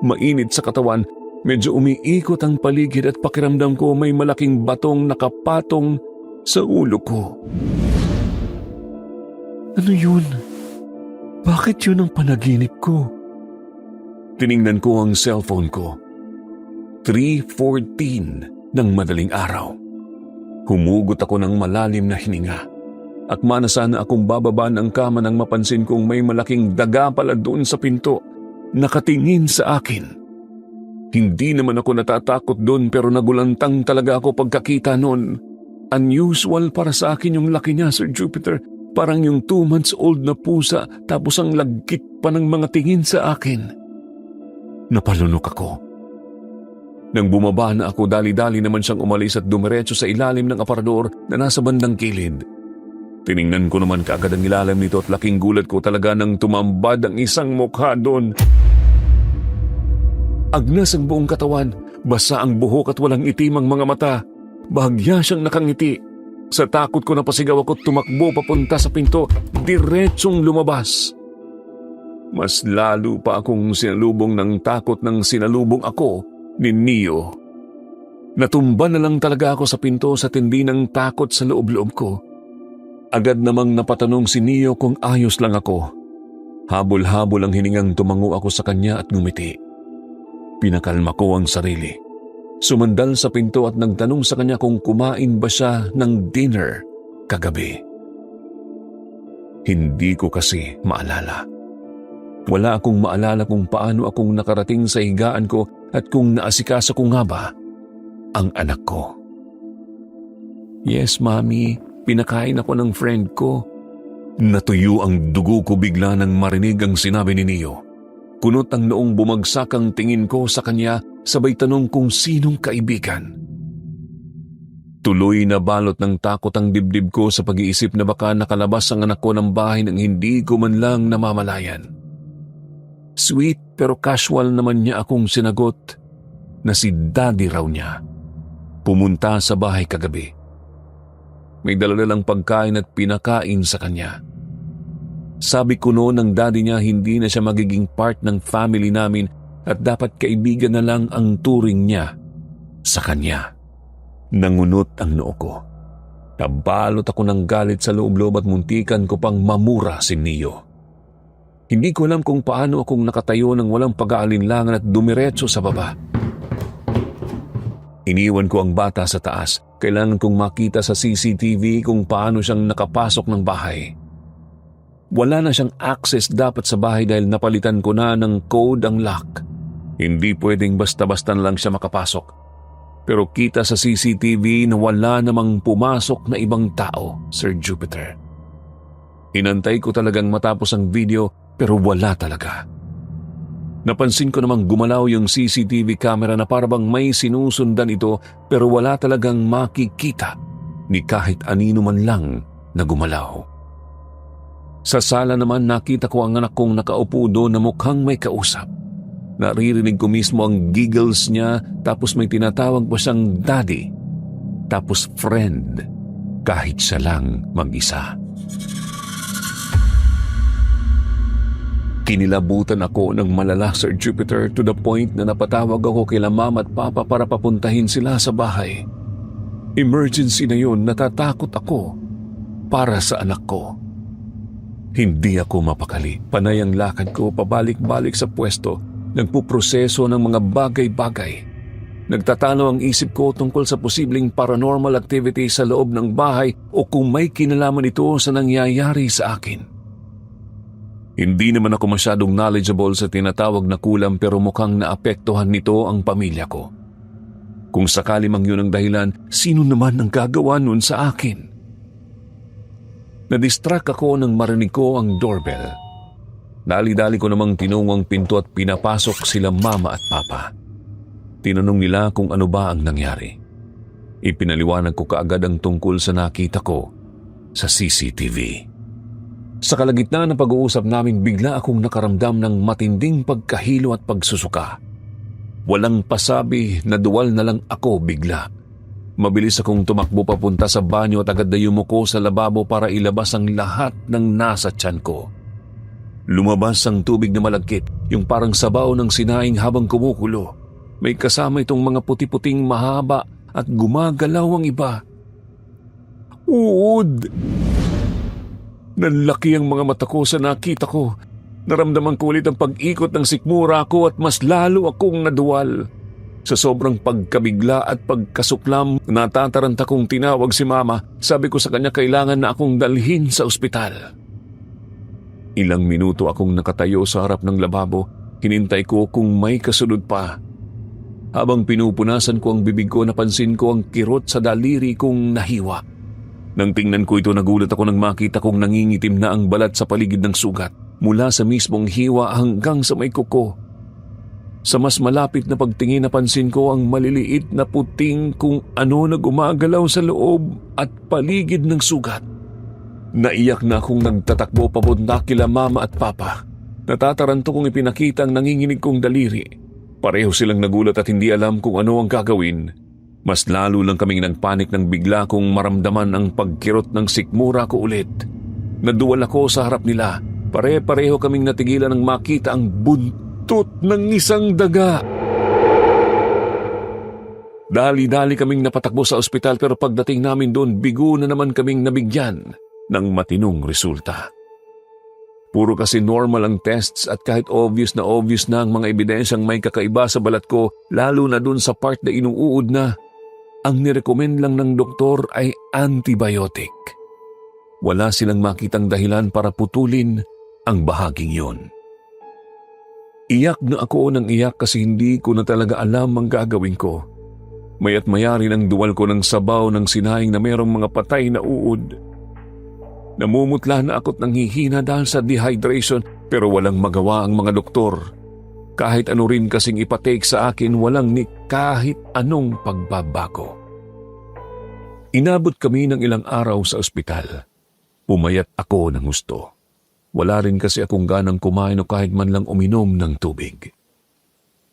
Mainit sa katawan, medyo umiikot ang paligid at pakiramdam ko may malaking batong nakapatong sa ulo ko. Ano yun? Bakit yun ang panaginip ko? Tiningnan ko ang cellphone ko. 3:14 ng madaling araw. Humugot ako ng malalim na hininga. Akma na sana akong bababa ng kama nang mapansin kong may malaking daga pala doon sa pinto. Nakatingin sa akin. Hindi naman ako natatakot doon pero nagulantang talaga ako pagkakita noon. Unusual para sa akin yung laki niya, Sir Jupiter. Parang yung 2 months old na pusa tapos ang lagkit pa ng mga tingin sa akin. Napalunok ako. Nang bumaba na ako, dali-dali naman siyang umalis at dumiretso sa ilalim ng aparador na nasa bandang kilid. Tiningnan ko naman kaagad ang ilalim nito at laking gulat ko talaga nang tumambad ang isang mukha doon. Agnas ang buong katawan, basa ang buhok at walang itim ang mga mata. Bahagya siyang nakangiti. Sa takot ko napasigaw ako, tumakbo papunta sa pinto, diretsong lumabas. Mas lalo pa akong sinalubong ng takot nang sinalubong ako ni Neo. Natumba na lang talaga ako sa pinto sa tindi ng takot sa loob-loob ko. Agad namang napatanong si Neo kung ayos lang ako. Habol-habol ang hiningang tumango ako sa kanya at ngumiti. Pinakalma ko ang sarili. Sumandal sa pinto at nagtanong sa kanya kung kumain ba siya ng dinner kagabi. Hindi ko kasi maalala. Wala akong maalala kung paano akong nakarating sa higaan ko at kung naasikasa ko nga ba ang anak ko. Yes, Mami, pinakain ako ng friend ko. Natuyo ang dugo ko bigla nang marinig ang sinabi ni Neo. Kunot ang noong bumagsak ang tingin ko sa kanya, sabay tanong kung sinong kaibigan. Tuloy na balot ng takot ang dibdib ko sa pag-iisip na baka nakalabas ang anak ko ng bahay nang hindi ko man lang namamalayan. Sweet pero casual naman niya akong sinagot na si Daddy raw niya. Pumunta sa bahay kagabi. May dala-dalang pagkain at pinakain sa kanya. Sabi ko noon ng daddy niya hindi na siya magiging part ng family namin at dapat kaibigan na lang ang turing niya sa kanya. Nangunot ang noo ko. Nabalot ako ng galit sa loob-loob at muntikan ko pang mamura si Neo. Hindi ko alam kung paano akong nakatayo ng walang pag-aalinlangan at dumiretso sa baba. Iniwan ko ang bata sa taas. Kailangan kong makita sa CCTV kung paano siyang nakapasok ng bahay. Wala na siyang access dapat sa bahay dahil napalitan ko na ng code ang lock. Hindi pwedeng basta-basta na lang siya makapasok. Pero kita sa CCTV na wala namang pumasok na ibang tao, Sir Jupiter. Inantay ko talagang matapos ang video pero wala talaga. Napansin ko namang gumalaw yung CCTV camera na parabang may sinusundan ito pero wala talagang makikita ni kahit anino man lang na gumalaw. Sa sala naman nakita ko ang anak kong nakaupo doon na mukhang may kausap. Naririnig ko mismo ang giggles niya tapos may tinatawag pa siyang daddy tapos friend kahit siya lang mag-isa. Kinilabutan ako ng malala, Sir Jupiter, to the point na napatawag ako kila mama at papa para papuntahin sila sa bahay. Emergency na yun, natatakot ako para sa anak ko. Hindi ako mapakali. Panay ang lakad ko pabalik-balik sa pwesto, nagpuproseso ng mga bagay-bagay. Nagtatalo ang isip ko tungkol sa posibleng paranormal activity sa loob ng bahay o kung may kinalaman ito sa nangyayari sa akin. Hindi naman ako masyadong knowledgeable sa tinatawag na kulam pero mukhang naapektuhan nito ang pamilya ko. Kung sakali mang yun ang dahilan, sino naman ang gagawa nun sa akin? Nadistract ako nang marinig ko ang doorbell. Dali-dali ko namang tinungong pinto at pinapasok sila mama at papa. Tinanong nila kung ano ba ang nangyari. Ipinaliwanag ko kaagad ang tungkol sa nakita ko sa CCTV. Sa kalagitnaan ng pag-uusap namin, bigla akong nakaramdam ng matinding pagkahilo at pagsusuka. Walang pasabi, naduwal na lang ako bigla. Mabilis akong tumakbo papunta sa banyo at agad na yumuko sa lababo para ilabas ang lahat ng nasa tiyan ko. Lumabas ang tubig na malagkit, yung parang sabaw ng sinaing habang kumukulo. May kasama itong mga puti-puting mahaba at gumagalaw ang iba. Uod! Nanlaki ang mga mata ko sa nakita ko. Naramdaman ko ulit ang pag-ikot ng sikmura ko at mas lalo akong naduwal. Sa sobrang pagkabigla at pagkasuklam, natataranta kong tinawag si mama. Sabi ko sa kanya kailangan na akong dalhin sa ospital. Ilang minuto akong nakatayo sa harap ng lababo. Hinintay ko kung may kasunod pa. Habang pinupunasan ko ang bibig ko, napansin ko ang kirot sa daliri kong nahiwa. Nang tingnan ko ito, nagulat ako nang makita kong nangingitim na ang balat sa paligid ng sugat, mula sa mismong hiwa hanggang sa may kuko. Sa mas malapit na pagtingin, napansin ko ang maliliit na puting kung ano na gumagalaw sa loob at paligid ng sugat. Naiyak na akong nagtatakbo papunta kila mama at papa. Natataranto kong ipinakita ang nanginginig kong daliri. Pareho silang nagulat at hindi alam kung ano ang gagawin. Mas lalo lang kaming nagpanik nang bigla kong maramdaman ang pagkirot ng sikmura ko ulit. Naduwal ako sa harap nila. Pare-pareho kaming natigilan nang makita ang buntot ng isang daga. Dali-dali kaming napatakbo sa ospital pero pagdating namin doon, bigo na naman kaming nabigyan ng matinong resulta. Puro kasi normal ang tests at kahit obvious na ang mga ebidensyang may kakaiba sa balat ko, lalo na dun sa part na inuuod na, ang nirecommend lang ng doktor ay antibiotic. Wala silang makitang dahilan para putulin ang bahaging yon. Iyak na ako ng iyak kasi hindi ko na talaga alam ang gagawin ko. Maya't maya rin ang duwal ko ng sabaw ng sinaing na mayroong mga patay na uod. Namumutla na ako't nanghihina dahil sa dehydration pero walang magawa ang mga doktor. Kahit ano rin kasing ipatake sa akin, walang ni kahit anong pagbabago. Inabot kami ng ilang araw sa ospital. Pumayat ako ng gusto. Wala rin kasi akong ganang kumain o kahit man lang uminom ng tubig.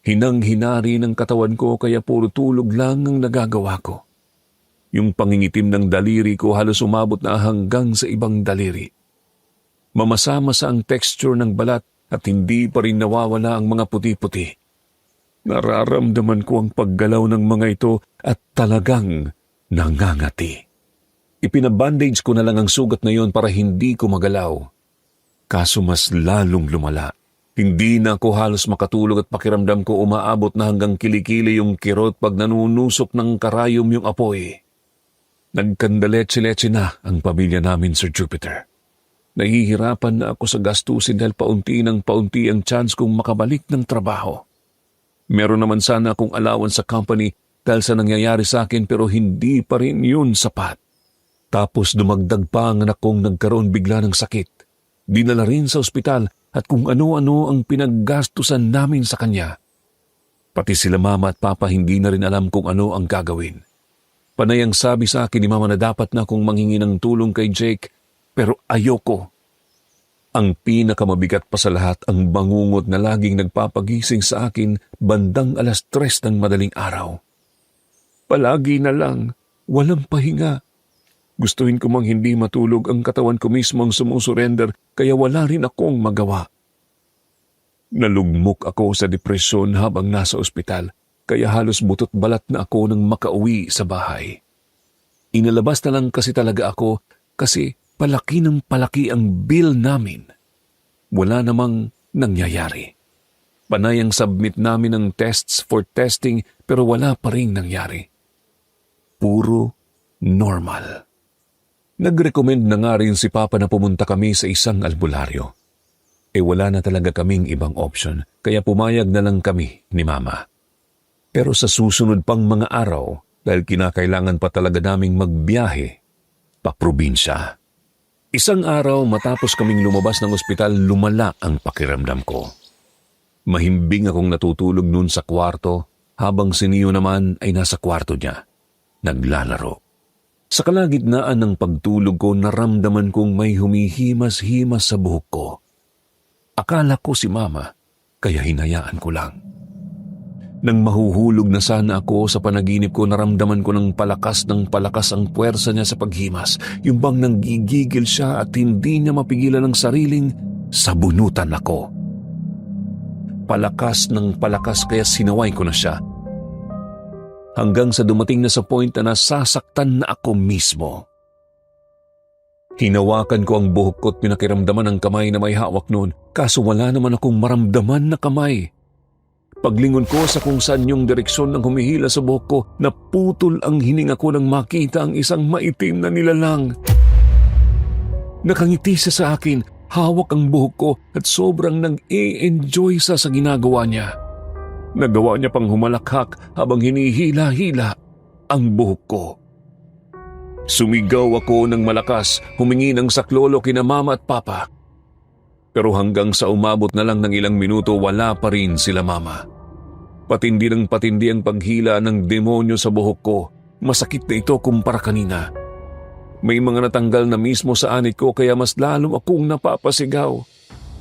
Hinang-hinari ng katawan ko kaya puro tulog lang ang nagagawa ko. Yung pangingitim ng daliri ko halos umabot na hanggang sa ibang daliri. Mamasa-masa ang texture ng balat at hindi pa rin nawawala ang mga puti-puti. Nararamdaman ko ang paggalaw ng mga ito at talagang nangangati. Ipinabandage ko na lang ang sugat na yon para hindi ko magalaw. Kaso mas lalong lumala. Hindi na ako halos makatulog at pakiramdam ko umaabot na hanggang kilikili yung kirot pag nanunusok ng karayom yung apoy. Nagkandaletse-letse na ang pamilya namin, Sir Jupiter. Nahihirapan na ako sa gastusin dahil paunti ng paunti ang chance kong makabalik ng trabaho. Meron naman sana akong allowance sa company dahil sa nangyayari sa akin pero hindi pa rin yun sapat. Tapos dumagdag pa ang anak kong nagkaroon bigla ng sakit. Dinala rin sa ospital at kung ano-ano ang pinaggastusan namin sa kanya. Pati sila mama at papa hindi na rin alam kung ano ang gagawin. Panay ang sabi sa akin ni mama na dapat na akong manghingi ng tulong kay Jake, pero ayoko. Ang pinakamabigat pa sa lahat ang bangungot na laging nagpapagising sa akin bandang 3:00 ng madaling araw. Palagi na lang, walang pahinga. Gustuhin ko mang hindi matulog, ang katawan ko mismo ang sumusurrender kaya wala rin akong magawa. Nalugmok ako sa depresyon habang nasa ospital kaya halos butot balat na ako nang makauwi sa bahay. Inalabas na lang kasi talaga ako kasi palaki ng palaki ang bill namin. Wala namang nangyayari. Panay ang submit namin ng tests for testing pero wala pa rin nangyari. Puro normal. Nag-recommend na nga rin si Papa na pumunta kami sa isang albularyo. Wala na talaga kaming ibang option, kaya pumayag na lang kami ni Mama. Pero sa susunod pang mga araw, dahil kinakailangan pa talaga naming magbiyahe, paprobinsya. Isang araw matapos kaming lumabas ng ospital, lumala ang pakiramdam ko. Mahimbing akong natutulog noon sa kwarto, habang si Neo naman ay nasa kwarto niya, naglalaro. Sa kalagitnaan ng pagtulog ko, naramdaman kong may humihimas-himas sa buhok ko. Akala ko si Mama, kaya hinayaan ko lang. Nang mahuhulog na sana ako sa panaginip ko, naramdaman ko ng palakas ang puwersa niya sa paghimas. Yung bang nanggigigil siya at hindi niya mapigilan ang sariling sabunutan ako. Palakas ng palakas kaya sinaway ko na siya. Hanggang sa dumating na sa point na nasasaktan na ako mismo. Hinawakan ko ang buhok ko at pinakiramdaman ang kamay na may hawak noon, kaso wala naman akong maramdaman na kamay. Paglingon ko sa kung saan yung direksyon ng humihila sa buhok ko, naputol ang hininga ko nang makita ang isang maitim na nilalang. Nakangiti siya sa akin, hawak ang buhok ko at sobrang nag-e-enjoy sa ginagawa niya. Nagawa niya pang humalakhak habang hinihila-hila ang buhok ko. Sumigaw ako ng malakas, humingi ng saklolo kina Mama at Papa. Pero hanggang sa umabot na lang ng ilang minuto, wala pa rin sila Mama. Patindi ng patindi ang paghila ng demonyo sa buhok ko. Masakit na ito kumpara kanina. May mga natanggal na mismo sa anit ko kaya mas lalo akong napapasigaw.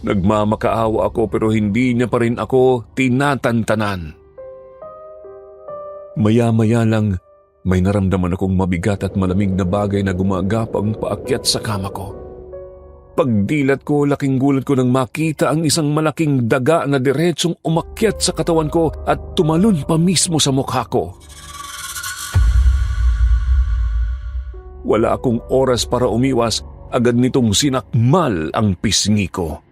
Nagmamakaawa ako pero hindi niya pa rin ako tinatantanan. Maya-maya lang, may naramdaman akong mabigat at malamig na bagay na gumagapang paakyat sa kama ko. Pagdilat ko, laking gulat ko nang makita ang isang malaking daga na diretsong umakyat sa katawan ko at tumalon pa mismo sa mukha ko. Wala akong oras para umiwas, agad nitong sinakmal ang pisngi ko.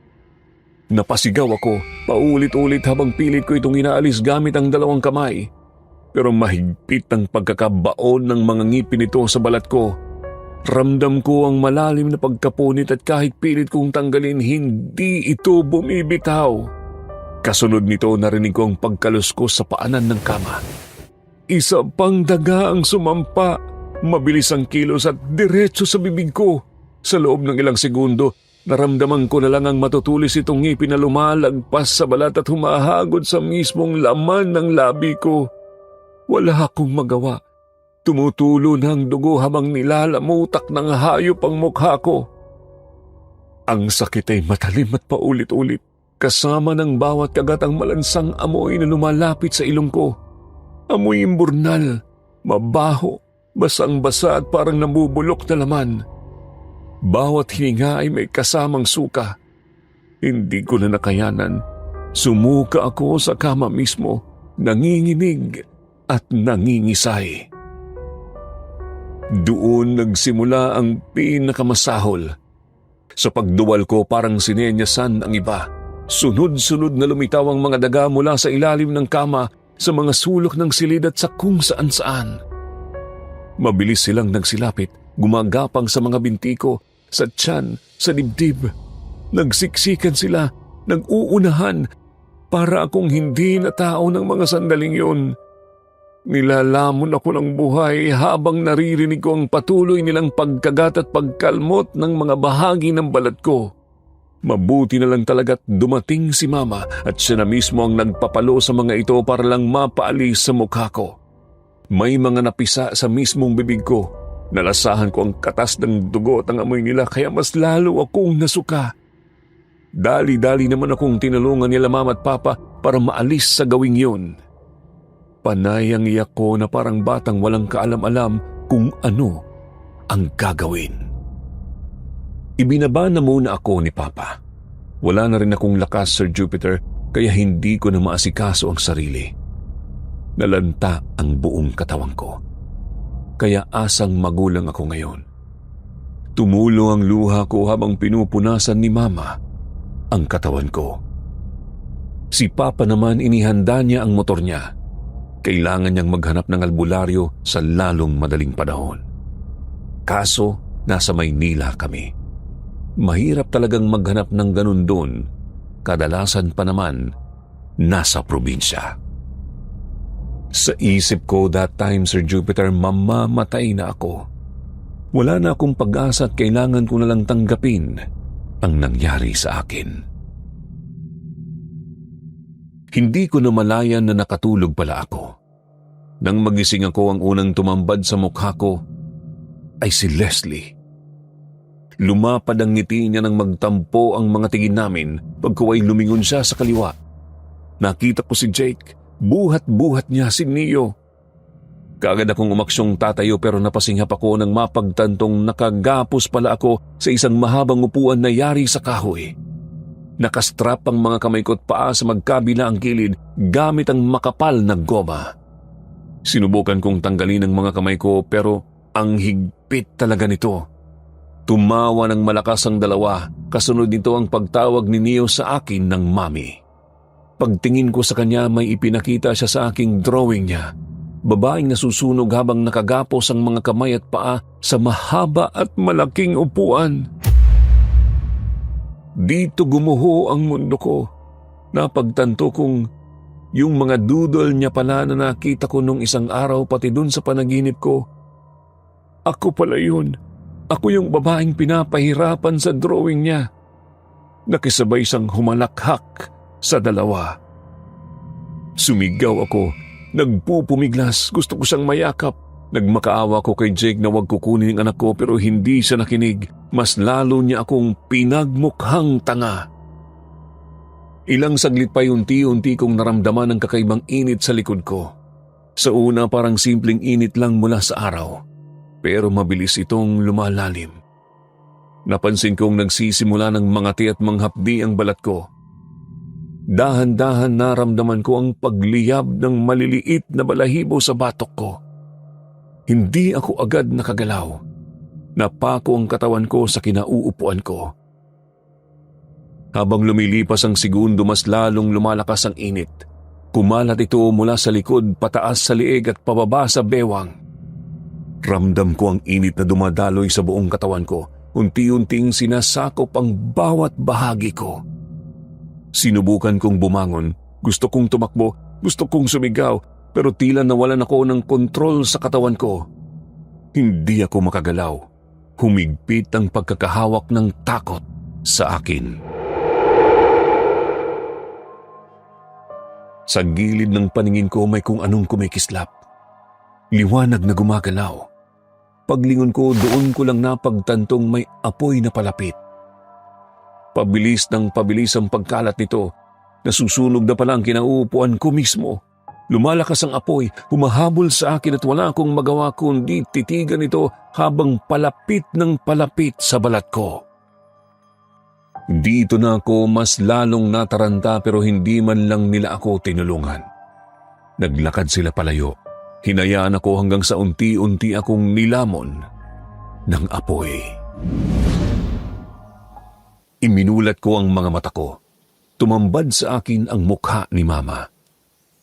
Napasigaw ako, paulit-ulit habang pilit ko itong inaalis gamit ang dalawang kamay. Pero mahigpit ang pagkakabaon ng mga ngipin nito sa balat ko. Ramdam ko ang malalim na pagkapunit at kahit pilit kong tanggalin, hindi ito bumibitaw. Kasunod nito narinig ko ang pagkaluskos sa paanan ng kama. Isa pang daga ang sumampa. Mabilis ang kilos at diretso sa bibig ko. Sa loob ng ilang segundo, naramdaman ko na lang ang matutulis itong ngipin na lumalagpas sa balat at humahagod sa mismong laman ng labi ko. Wala akong magawa. Tumutulo na ang dugo habang nilalamutak ng hayop ang mukha ko. Ang sakit ay matalim at paulit-ulit. Kasama ng bawat kagat ang malansang amoy na lumalapit sa ilong ko. Amoy imburnal, mabaho, basang-basa at parang nabubulok na laman. Bawat hininga ay may kasamang suka. Hindi ko na nakayanan. Sumuka ako sa kama mismo, nanginginig at nangingisay. Doon nagsimula ang pinakamasahol. Sa pagduwal ko parang sinenyasan ang iba. Sunod-sunod na lumitaw ang mga daga mula sa ilalim ng kama, sa mga sulok ng silid at sa kung saan-saan. Mabilis silang nagsilapit, gumagapang sa mga binti ko, sa tiyan, sa dibdib. Nagsiksikan sila, nag-uunahan, para akong hindi na tao ng mga sandaling yun. Nilalamon ako ng buhay habang naririnig ko ang patuloy nilang pagkagat at pagkalmot ng mga bahagi ng balat ko. Mabuti na lang talaga't dumating si Mama at siya na mismo ang nagpapalo sa mga ito para lang mapaalis sa mukha ko. May mga napisa sa mismong bibig ko. Nalasahan ko ang katas ng dugo at ang amoy nila kaya mas lalo akong nasuka. Dali-dali naman akong tinulungan nila Mama at Papa para maalis sa gawing yun. Panay ang iyak ko na parang batang walang kaalam-alam kung ano ang gagawin. Ibinaba na muna ako ni Papa. Wala na rin akong lakas, Sir Jupiter, kaya hindi ko na maasikaso ang sarili. Nalanta ang buong katawan ko. Kaya asang magulang ako ngayon. Tumulo ang luha ko habang pinupunasan ni Mama ang katawan ko. Si Papa naman inihanda niya ang motor niya. Kailangan niyang maghanap ng albularyo sa lalong madaling panahon. Kaso, nasa Maynila kami. Mahirap talagang maghanap ng ganun doon. Kadalasan pa naman, nasa probinsya. Sa isip ko that time, Sir Jupiter, mamamatay na ako. Wala na akong pag-asa at kailangan ko na lang tanggapin ang nangyari sa akin. Hindi ko namalayan na nakatulog pala ako. Nang magising ako, ang unang tumambad sa mukha ko ay si Leslie. Lumapad ang ngiti niya nang magtampo ang mga tingin namin pagkuway lumingon siya sa kaliwa. Nakita ko si Jake, buhat-buhat niya si Neo. Kaagad akong umaksyong tatayo pero napasinghap ako nang mapagtantong nakagapos pala ako sa isang mahabang upuan na yari sa kahoy. Nakastrap ang mga kamay ko at paa sa magkabila ang gilid gamit ang makapal na goma. Sinubukan kong tanggalin ang mga kamay ko pero ang higpit talaga nito. Tumawa ng malakas ang dalawa, kasunod nito ang pagtawag ni Neo sa akin ng Mami. Pagtingin ko sa kanya may ipinakita siya sa aking drawing niya. Babaeng nasusunog habang nakagapos ang mga kamay at paa sa mahaba at malaking upuan. Dito gumuho ang mundo ko. Napagtanto kong yung mga doodle niya pala na nakita ko nung isang araw pati dun sa panaginip ko. Ako pala yun. Ako yung babaeng pinapahirapan sa drawing niya. Nakisabay siyang humalakhak sa dalawa. Sumigaw ako. Nagpupumiglas. Gusto ko siyang mayakap. Nagmakaawa ko kay Jake na wag kukunin ang anak ko pero hindi siya nakinig. Mas lalo niya akong pinagmukhang tanga. Ilang saglit pa unti-unti kong naramdaman ang kakaibang init sa likod ko. Sa una parang simpleng init lang mula sa araw. Pero mabilis itong lumalalim. Napansin kong nagsisimula ng mangati at manghapdi ang balat ko. Dahan-dahan naramdaman ko ang pagliyab ng maliliit na balahibo sa batok ko. Hindi ako agad nakagalaw. Napako ang katawan ko sa kinauupuan ko. Habang lumilipas ang segundo, mas lalong lumalakas ang init. Kumalat ito mula sa likod, pataas sa liig at pababa sa bewang. Ramdam ko ang init na dumadaloy sa buong katawan ko. Unti-unting sinasakop ang bawat bahagi ko. Sinubukan kong bumangon. Gusto kong tumakbo. Gusto kong sumigaw. Pero tila nawalan ako ng kontrol sa katawan ko. Hindi ako makagalaw. Humigpit ang pagkakahawak ng takot sa akin. Sa gilid ng paningin ko may kung anong kumikislap. Liwanag na gumagalaw. Paglingon ko, doon ko lang napagtantong may apoy na palapit. Pabilis ng pabilis ang pagkalat nito. Nasusunog na pala ang kinauupuan ko mismo. Lumalakas ang apoy, humahabol sa akin at wala akong magawa kundi titigan ito habang palapit ng palapit sa balat ko. Dito na ako mas lalong nataranta pero hindi man lang nila ako tinulungan. Naglakad sila palayo. Hinayaan ako hanggang sa unti-unti akong nilamon ng apoy. Iminulat ko ang mga mata ko. Tumambad sa akin ang mukha ni Mama.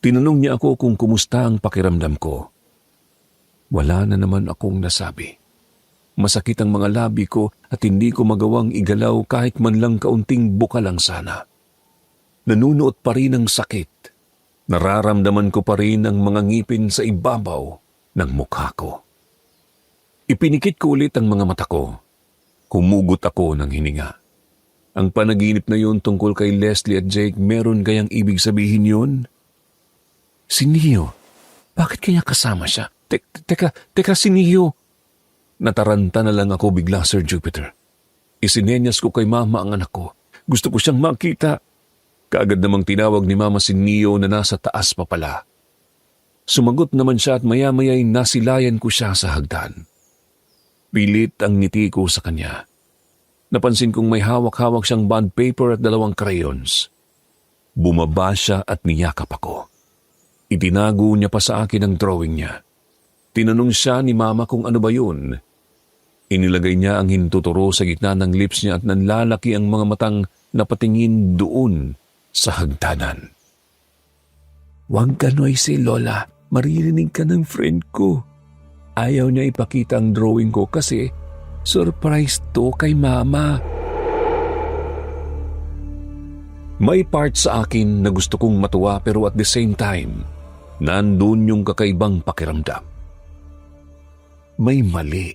Tinanong niya ako kung kumusta ang pakiramdam ko. Wala na naman akong nasabi. Masakit ang mga labi ko at hindi ko magawang igalaw kahit man lang kaunting buka lang sana. Nanunuot pa rin ang sakit. Nararamdaman ko pa rin ang mga ngipin sa ibabaw ng mukha ko. Ipinikit ko ulit ang mga mata ko. Humugot ako ng hininga. Ang panaginip na yun tungkol kay Leslie at Jake, meron kayang ibig sabihin yun? Si Neo, bakit kaya kasama siya? Teka, si Neo. Nataranta na lang ako bigla, Sir Jupiter. Isinenyas ko kay Mama ang anak ko. Gusto ko siyang makita. Kaagad namang tinawag ni Mama si Neo na nasa taas pa pala. Sumagot naman siya at maya-maya'y nasilayan ko siya sa hagdan. Pilit ang ngiti ko sa kanya. Napansin kong may hawak-hawak siyang bond paper at 2 crayons. Bumaba siya at niyakap ako. Itinago niya pa sa akin ang drawing niya. Tinanong siya ni Mama kung ano ba yun. Inilagay niya ang hintuturo sa gitna ng lips niya at nanlalaki ang mga matang napatingin doon sa hagdanan. Huwag ka noisy, Lola. Maririnig ka ng friend ko. Ayaw niya ipakita ang drawing ko kasi surprise to kay Mama. May part sa akin na gusto kong matuwa pero at the same time, nandun yung kakaibang pakiramdam. May mali.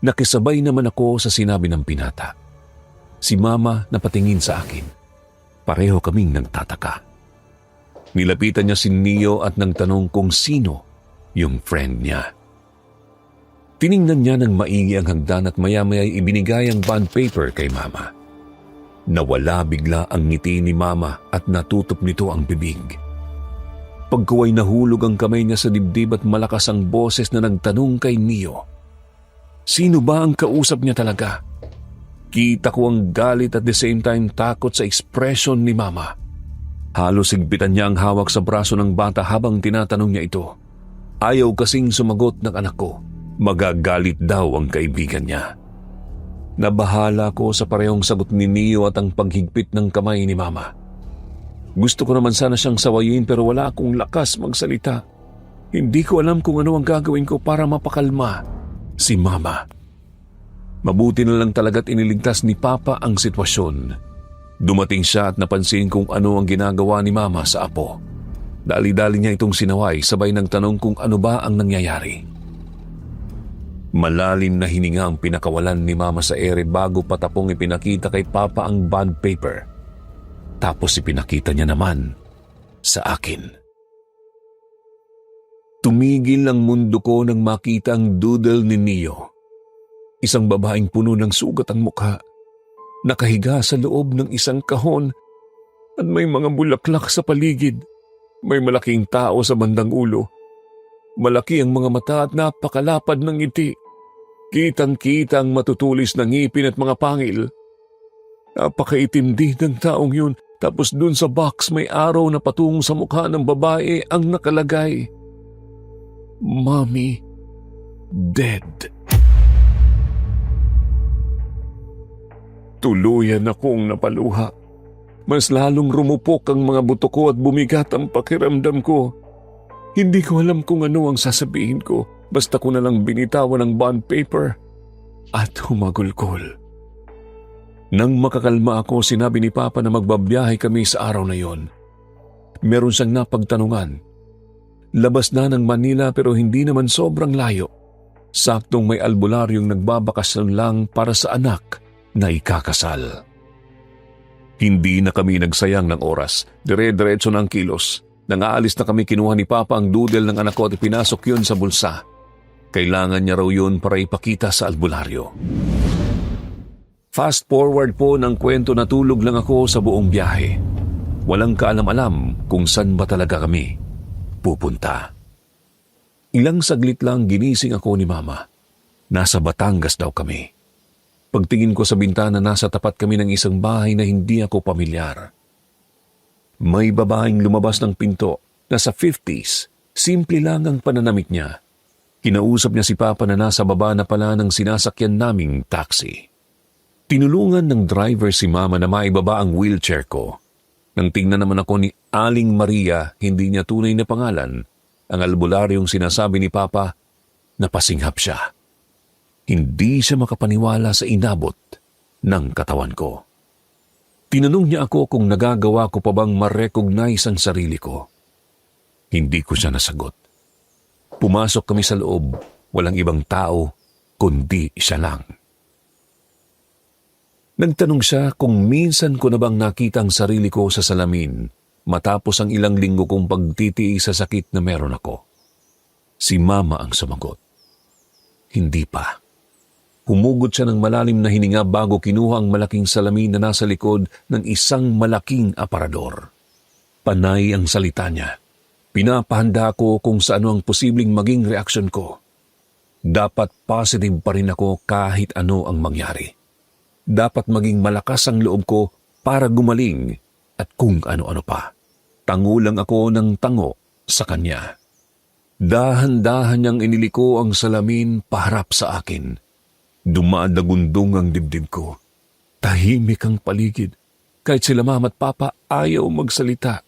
Nakisabay naman ako sa sinabi ng binata. Si Mama napatingin sa akin. Pareho kaming nagtataka. Nilapitan niya si Neo at nagtanong kung sino yung friend niya. Tiningnan niya ng maigi ang hagdan at maya-maya'y ibinigay ang bond paper kay Mama. Nawala bigla ang ngiti ni Mama at natutup nito ang bibig. Pagkuway nahulog ang kamay niya sa dibdib at malakas ang boses na nagtanong kay Neo. Sino ba ang kausap niya talaga? Kita ko ang galit at the same time takot sa ekspresyon ni Mama. Halos higpitan niya ang hawak sa braso ng bata habang tinatanong niya ito. Ayaw kasing sumagot ng anak ko. Magagalit daw ang kaibigan niya. Nabahala ko sa parehong sagot ni Neo at ang paghigpit ng kamay ni Mama. Gusto ko naman sana siyang sawayin pero wala akong lakas magsalita. Hindi ko alam kung ano ang gagawin ko para mapakalma si Mama. Mabuti na lang talaga't iniligtas ni Papa ang sitwasyon. Dumating siya at napansin kung ano ang ginagawa ni Mama sa apo. Dali-dali niya itong sinaway sabay ng tanong kung ano ba ang nangyayari. Malalim na hininga ang pinakawalan ni Mama sa ere bago patapong ipinakita kay Papa ang bond paper. Tapos ipinakita niya naman sa akin. Tumigil ang mundo ko nang makita ang doodle ni Neo. Isang babaeng puno ng sugat ang mukha, nakahiga sa loob ng isang kahon at may mga bulaklak sa paligid. May malaking tao sa bandang ulo. Malaki ang mga mata at napakalapad ng ngiti. Kitang-kita ang matutulis na ngipin at mga pangil. Napakaitim din ng taong yun. Tapos dun sa box may araw na patungo sa mukha ng babae ang nakalagay. Mommy, dead. Tuluyan akong napaluha. Mas lalong rumupok ang mga buto ko at bumigat ang pakiramdam ko. Hindi ko alam kung ano ang sasabihin ko, basta ko na lang binitawan ang bond paper at humagulgol. Nang makakalma ako, sinabi ni Papa na magbabiyahe kami sa araw na yon. Meron siyang napagtanungan. Labas na ng Manila pero hindi naman sobrang layo. Saktong may albularyong nagbabakasyon lang para sa anak na ikakasal. Hindi na kami nagsayang ng oras. Dire-diretso na ang kilos. Nang aalis na kami, kinuha ni Papa ang doodle ng anak ko at ipinasok yun sa bulsa. Kailangan niya raw yun para ipakita sa albularyo. Fast forward po ng kwento, natulog lang ako sa buong biyahe. Walang kaalam-alam kung saan ba talaga kami pupunta. Ilang saglit lang ginising ako ni Mama. Nasa Batangas daw kami. Pagtingin ko sa bintana, nasa tapat kami ng isang bahay na hindi ako pamilyar. May babaeng lumabas ng pinto. Nasa 50s. Simple lang ang pananamit niya. Kinausap niya si Papa na nasa baba na pala ng sinasakyan naming taxi. Tinulungan ng driver si Mama na maibaba ang wheelchair ko. Nang tingnan naman ako ni Aling Maria, hindi niya tunay na pangalan, ang albularyong sinasabi ni Papa, napasinghap siya. Hindi siya makapaniwala sa inabot ng katawan ko. Tinanong niya ako kung nagagawa ko pa bang ma-recognize ang sarili ko. Hindi ko siya nasagot. Pumasok kami sa loob, walang ibang tao, kundi siya lang. Nagtanong siya kung minsan ko na bang nakita ang sarili ko sa salamin matapos ang ilang linggo kong pagtitiis sa sakit na meron ako. Si Mama ang sumagot. Hindi pa. Humugot siya ng malalim na hininga bago kinuha ang malaking salamin na nasa likod ng isang malaking aparador. Panay ang salita niya. Pinapahanda ko kung sa ano ang posibleng maging reaksyon ko. Dapat positive pa rin ako kahit ano ang mangyari. Dapat maging malakas ang loob ko para gumaling at kung ano-ano pa. Tango lang ako ng tango sa kanya. Dahan-dahan niyang iniliko ang salamin paharap sa akin. Dumadagundong ang dibdib ko. Tahimik ang paligid. Kahit sila Mama at Papa ayaw magsalita.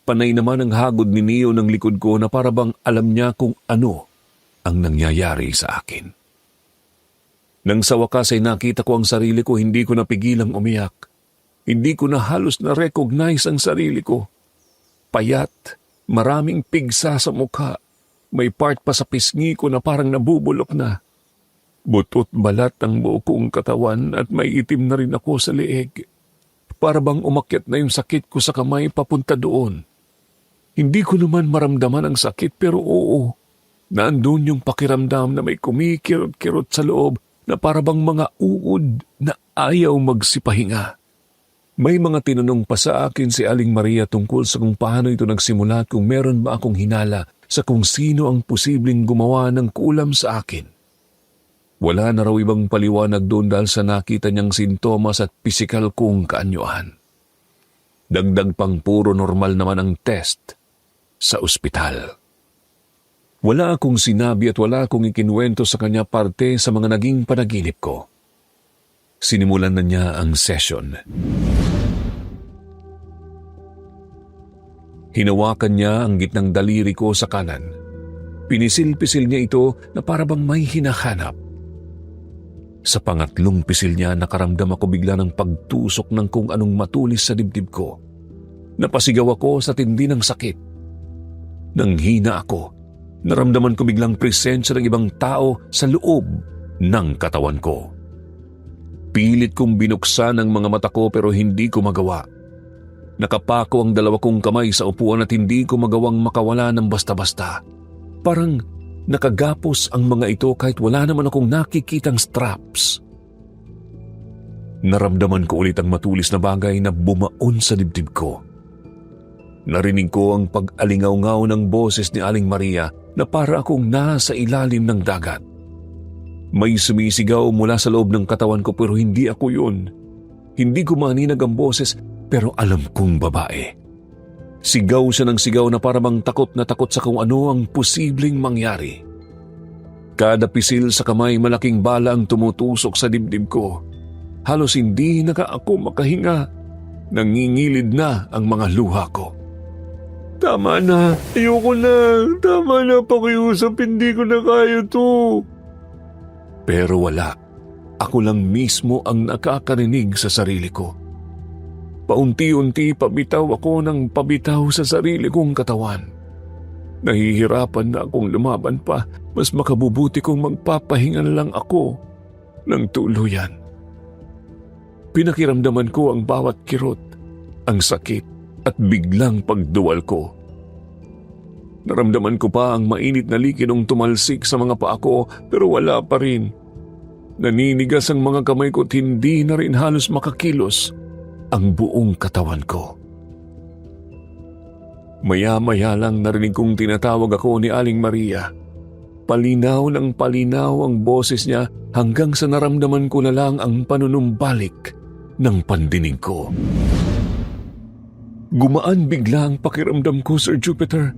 Panay naman ang hagod ni Neo ng likod ko na para bang alam niya kung ano ang nangyayari sa akin. Nang sa wakas ay nakita ko ang sarili ko, hindi ko napigilang umiyak. Hindi ko na halos na-recognize ang sarili ko. Payat, maraming pigsa sa mukha. May part pa sa pisngi ko na parang nabubulok na. Butot balat ang buo kong katawan at may itim na rin ako sa leeg. Para bang umakyat na yung sakit ko sa kamay papunta doon. Hindi ko naman maramdaman ang sakit pero oo, naandun yung pakiramdam na may kumikirot-kirot sa loob na para bang mga uod na ayaw magsipahinga. May mga tinanong pa sa akin si Aling Maria tungkol sa kung paano ito nagsimula at kung meron ba akong hinala sa kung sino ang posibleng gumawa ng kulam sa akin. Wala na raw ibang paliwanag doon dahil sa nakita niyang sintomas at pisikal kong kaanyuan. Dagdag pang puro normal naman ang test sa ospital. Wala akong sinabi at wala akong ikinuwento sa kanya parte sa mga naging panaginip ko. Sinimulan na niya ang session. Hinawakan niya ang gitnang daliri ko sa kanan. Pinisil-pisil niya ito na para bang may hinahanap. Sa pangatlong pisil niya, nakaramdam ako bigla ng pagtusok ng kung anong matulis sa dibdib ko. Napasigaw ako sa tindi ng sakit. Nang hina ako, naramdaman ko biglang presensya ng ibang tao sa loob ng katawan ko. Pilit kong binuksan ang mga mata ko pero hindi ko magawa. Nakapako ang dalawa kong kamay sa upuan at hindi ko magawang makawala ng basta-basta. Parang nakagapos ang mga ito kahit wala naman akong nakikitang straps. Naramdaman ko ulit ang matulis na bagay na bumaon sa dibdib ko. Narinig ko ang pag-alingaw-ngaw ng boses ni Aling Maria na para akong nasa ilalim ng dagat. May sumisigaw mula sa loob ng katawan ko pero hindi ako yun. Hindi ko maninag ang boses pero alam kong babae. Sigaw siya ng sigaw na para bang takot na takot sa kung ano ang posibleng mangyari. Kada pisil sa kamay, malaking bala ang tumutusok sa dibdib ko. Halos hindi na ako makahinga. Nangingilid na ang mga luha ko. Tama na, ayoko na. Tama na, pakiusap, hindi ko na kaya to. Pero wala. Ako lang mismo ang nakakarinig sa sarili ko. Paunti-unti pabitaw ako ng pabitaw sa sarili kong katawan. Nahihirapan na akong lumaban pa. Mas makabubuti kong magpapahinga na lang ako ng tuluyan. Pinakiramdaman ko ang bawat kirot, ang sakit at biglang pagduwal ko. Naramdaman ko pa ang mainit na likinong tumalsik sa mga paa ko pero wala pa rin. Naninigas ang mga kamay ko at hindi na rin halos makakilos ang buong katawan ko. Maya-maya lang narinig kong tinatawag ako ni Aling Maria. Palinaw ng palinaw ang boses niya hanggang sa naramdaman ko na lang ang panunumbalik ng pandinig ko. Gumaan bigla ang pakiramdam ko, Sir Jupiter.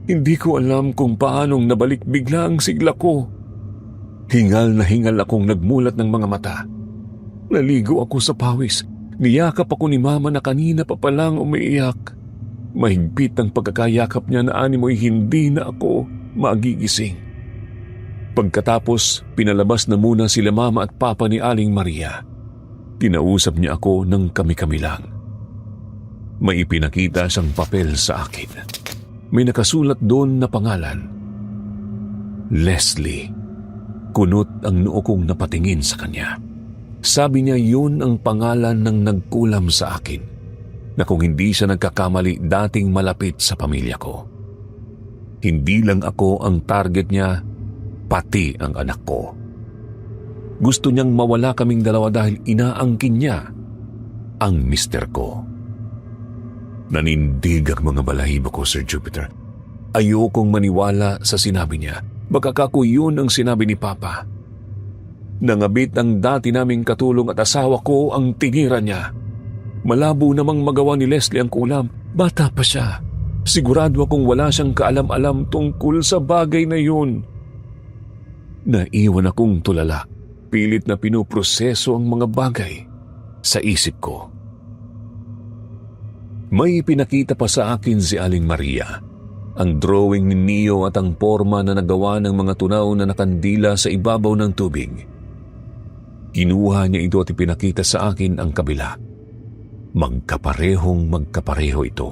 Hindi ko alam kung paanong nabalik bigla ang sigla ko. Hingal na hingal akong nagmulat ng mga mata. Naligo ako sa pawis. Niyakap ako ni Mama na kanina pa palang umiiyak. Mahigpit ang pagkakayakap niya na animoy hindi na ako magigising. Pagkatapos, pinalabas na muna sila Mama at Papa ni Aling Maria. Kinausap niya ako ng kami-kami lang. May ipinakita siyang papel sa akin. May nakasulat doon na pangalan. Leslie. Kunot ang noo kong napatingin sa kanya. Sabi niya yun ang pangalan ng nagkulam sa akin, na kung hindi siya nagkakamali dating malapit sa pamilya ko. Hindi lang ako ang target niya, pati ang anak ko. Gusto niyang mawala kaming dalawa dahil inaangkin niya ang mister ko. Nanindig ang mga balahibo ko, Sir Jupiter. Ayokong maniwala sa sinabi niya. Baka kako yun ang sinabi ni Papa. Nangabit ang dati naming katulong at asawa ko ang tingiran niya. Malabo namang magawa ni Leslie ang kulam. Bata pa siya. Sigurado akong wala siyang kaalam-alam tungkol sa bagay na yun. Naiwan akong tulala. Pilit na pinuproseso ang mga bagay sa isip ko. May pinakita pa sa akin si Aling Maria. Ang drawing ni Neo at ang porma na nagawa ng mga tunaw na nakandila sa ibabaw ng tubig. Kinuha niya ito at ipinakita sa akin ang kabila. Magkapareho ito.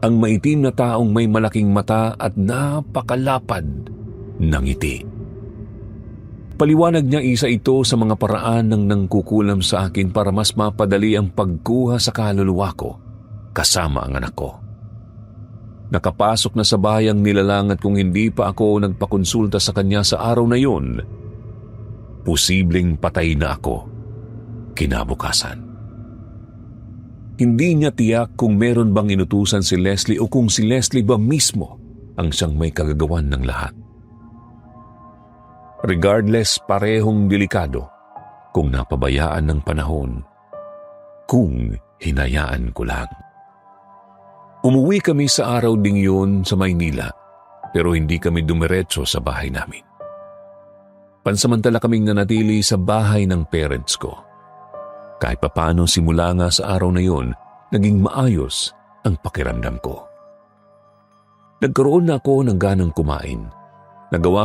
Ang maitim na taong may malaking mata at napakalapad na ngiti. Paliwanag niya isa ito sa mga paraan ng nangkukulam sa akin para mas mapadali ang pagkuha sa kaluluwa ko kasama ang anak ko. Nakapasok na sa bahay ang nilalang at kung hindi pa ako nagpakonsulta sa kanya sa araw na yun, posibleng patay na ako kinabukasan. Hindi niya tiyak kung meron bang inutusan si Leslie o kung si Leslie ba mismo ang siyang may kagagawan ng lahat. Regardless, parehong delikado kung napabayaan ng panahon, kung hinayaan ko lang. Umuwi kami sa araw ding yun sa Maynila, pero hindi kami dumiretso sa bahay namin. Pansamantala kaming nanatili sa bahay ng parents ko. Kahit papaano simula nga sa araw na yun, naging maayos ang pakiramdam ko. Nagkaroon na ako ng ganang kumain. Nagawa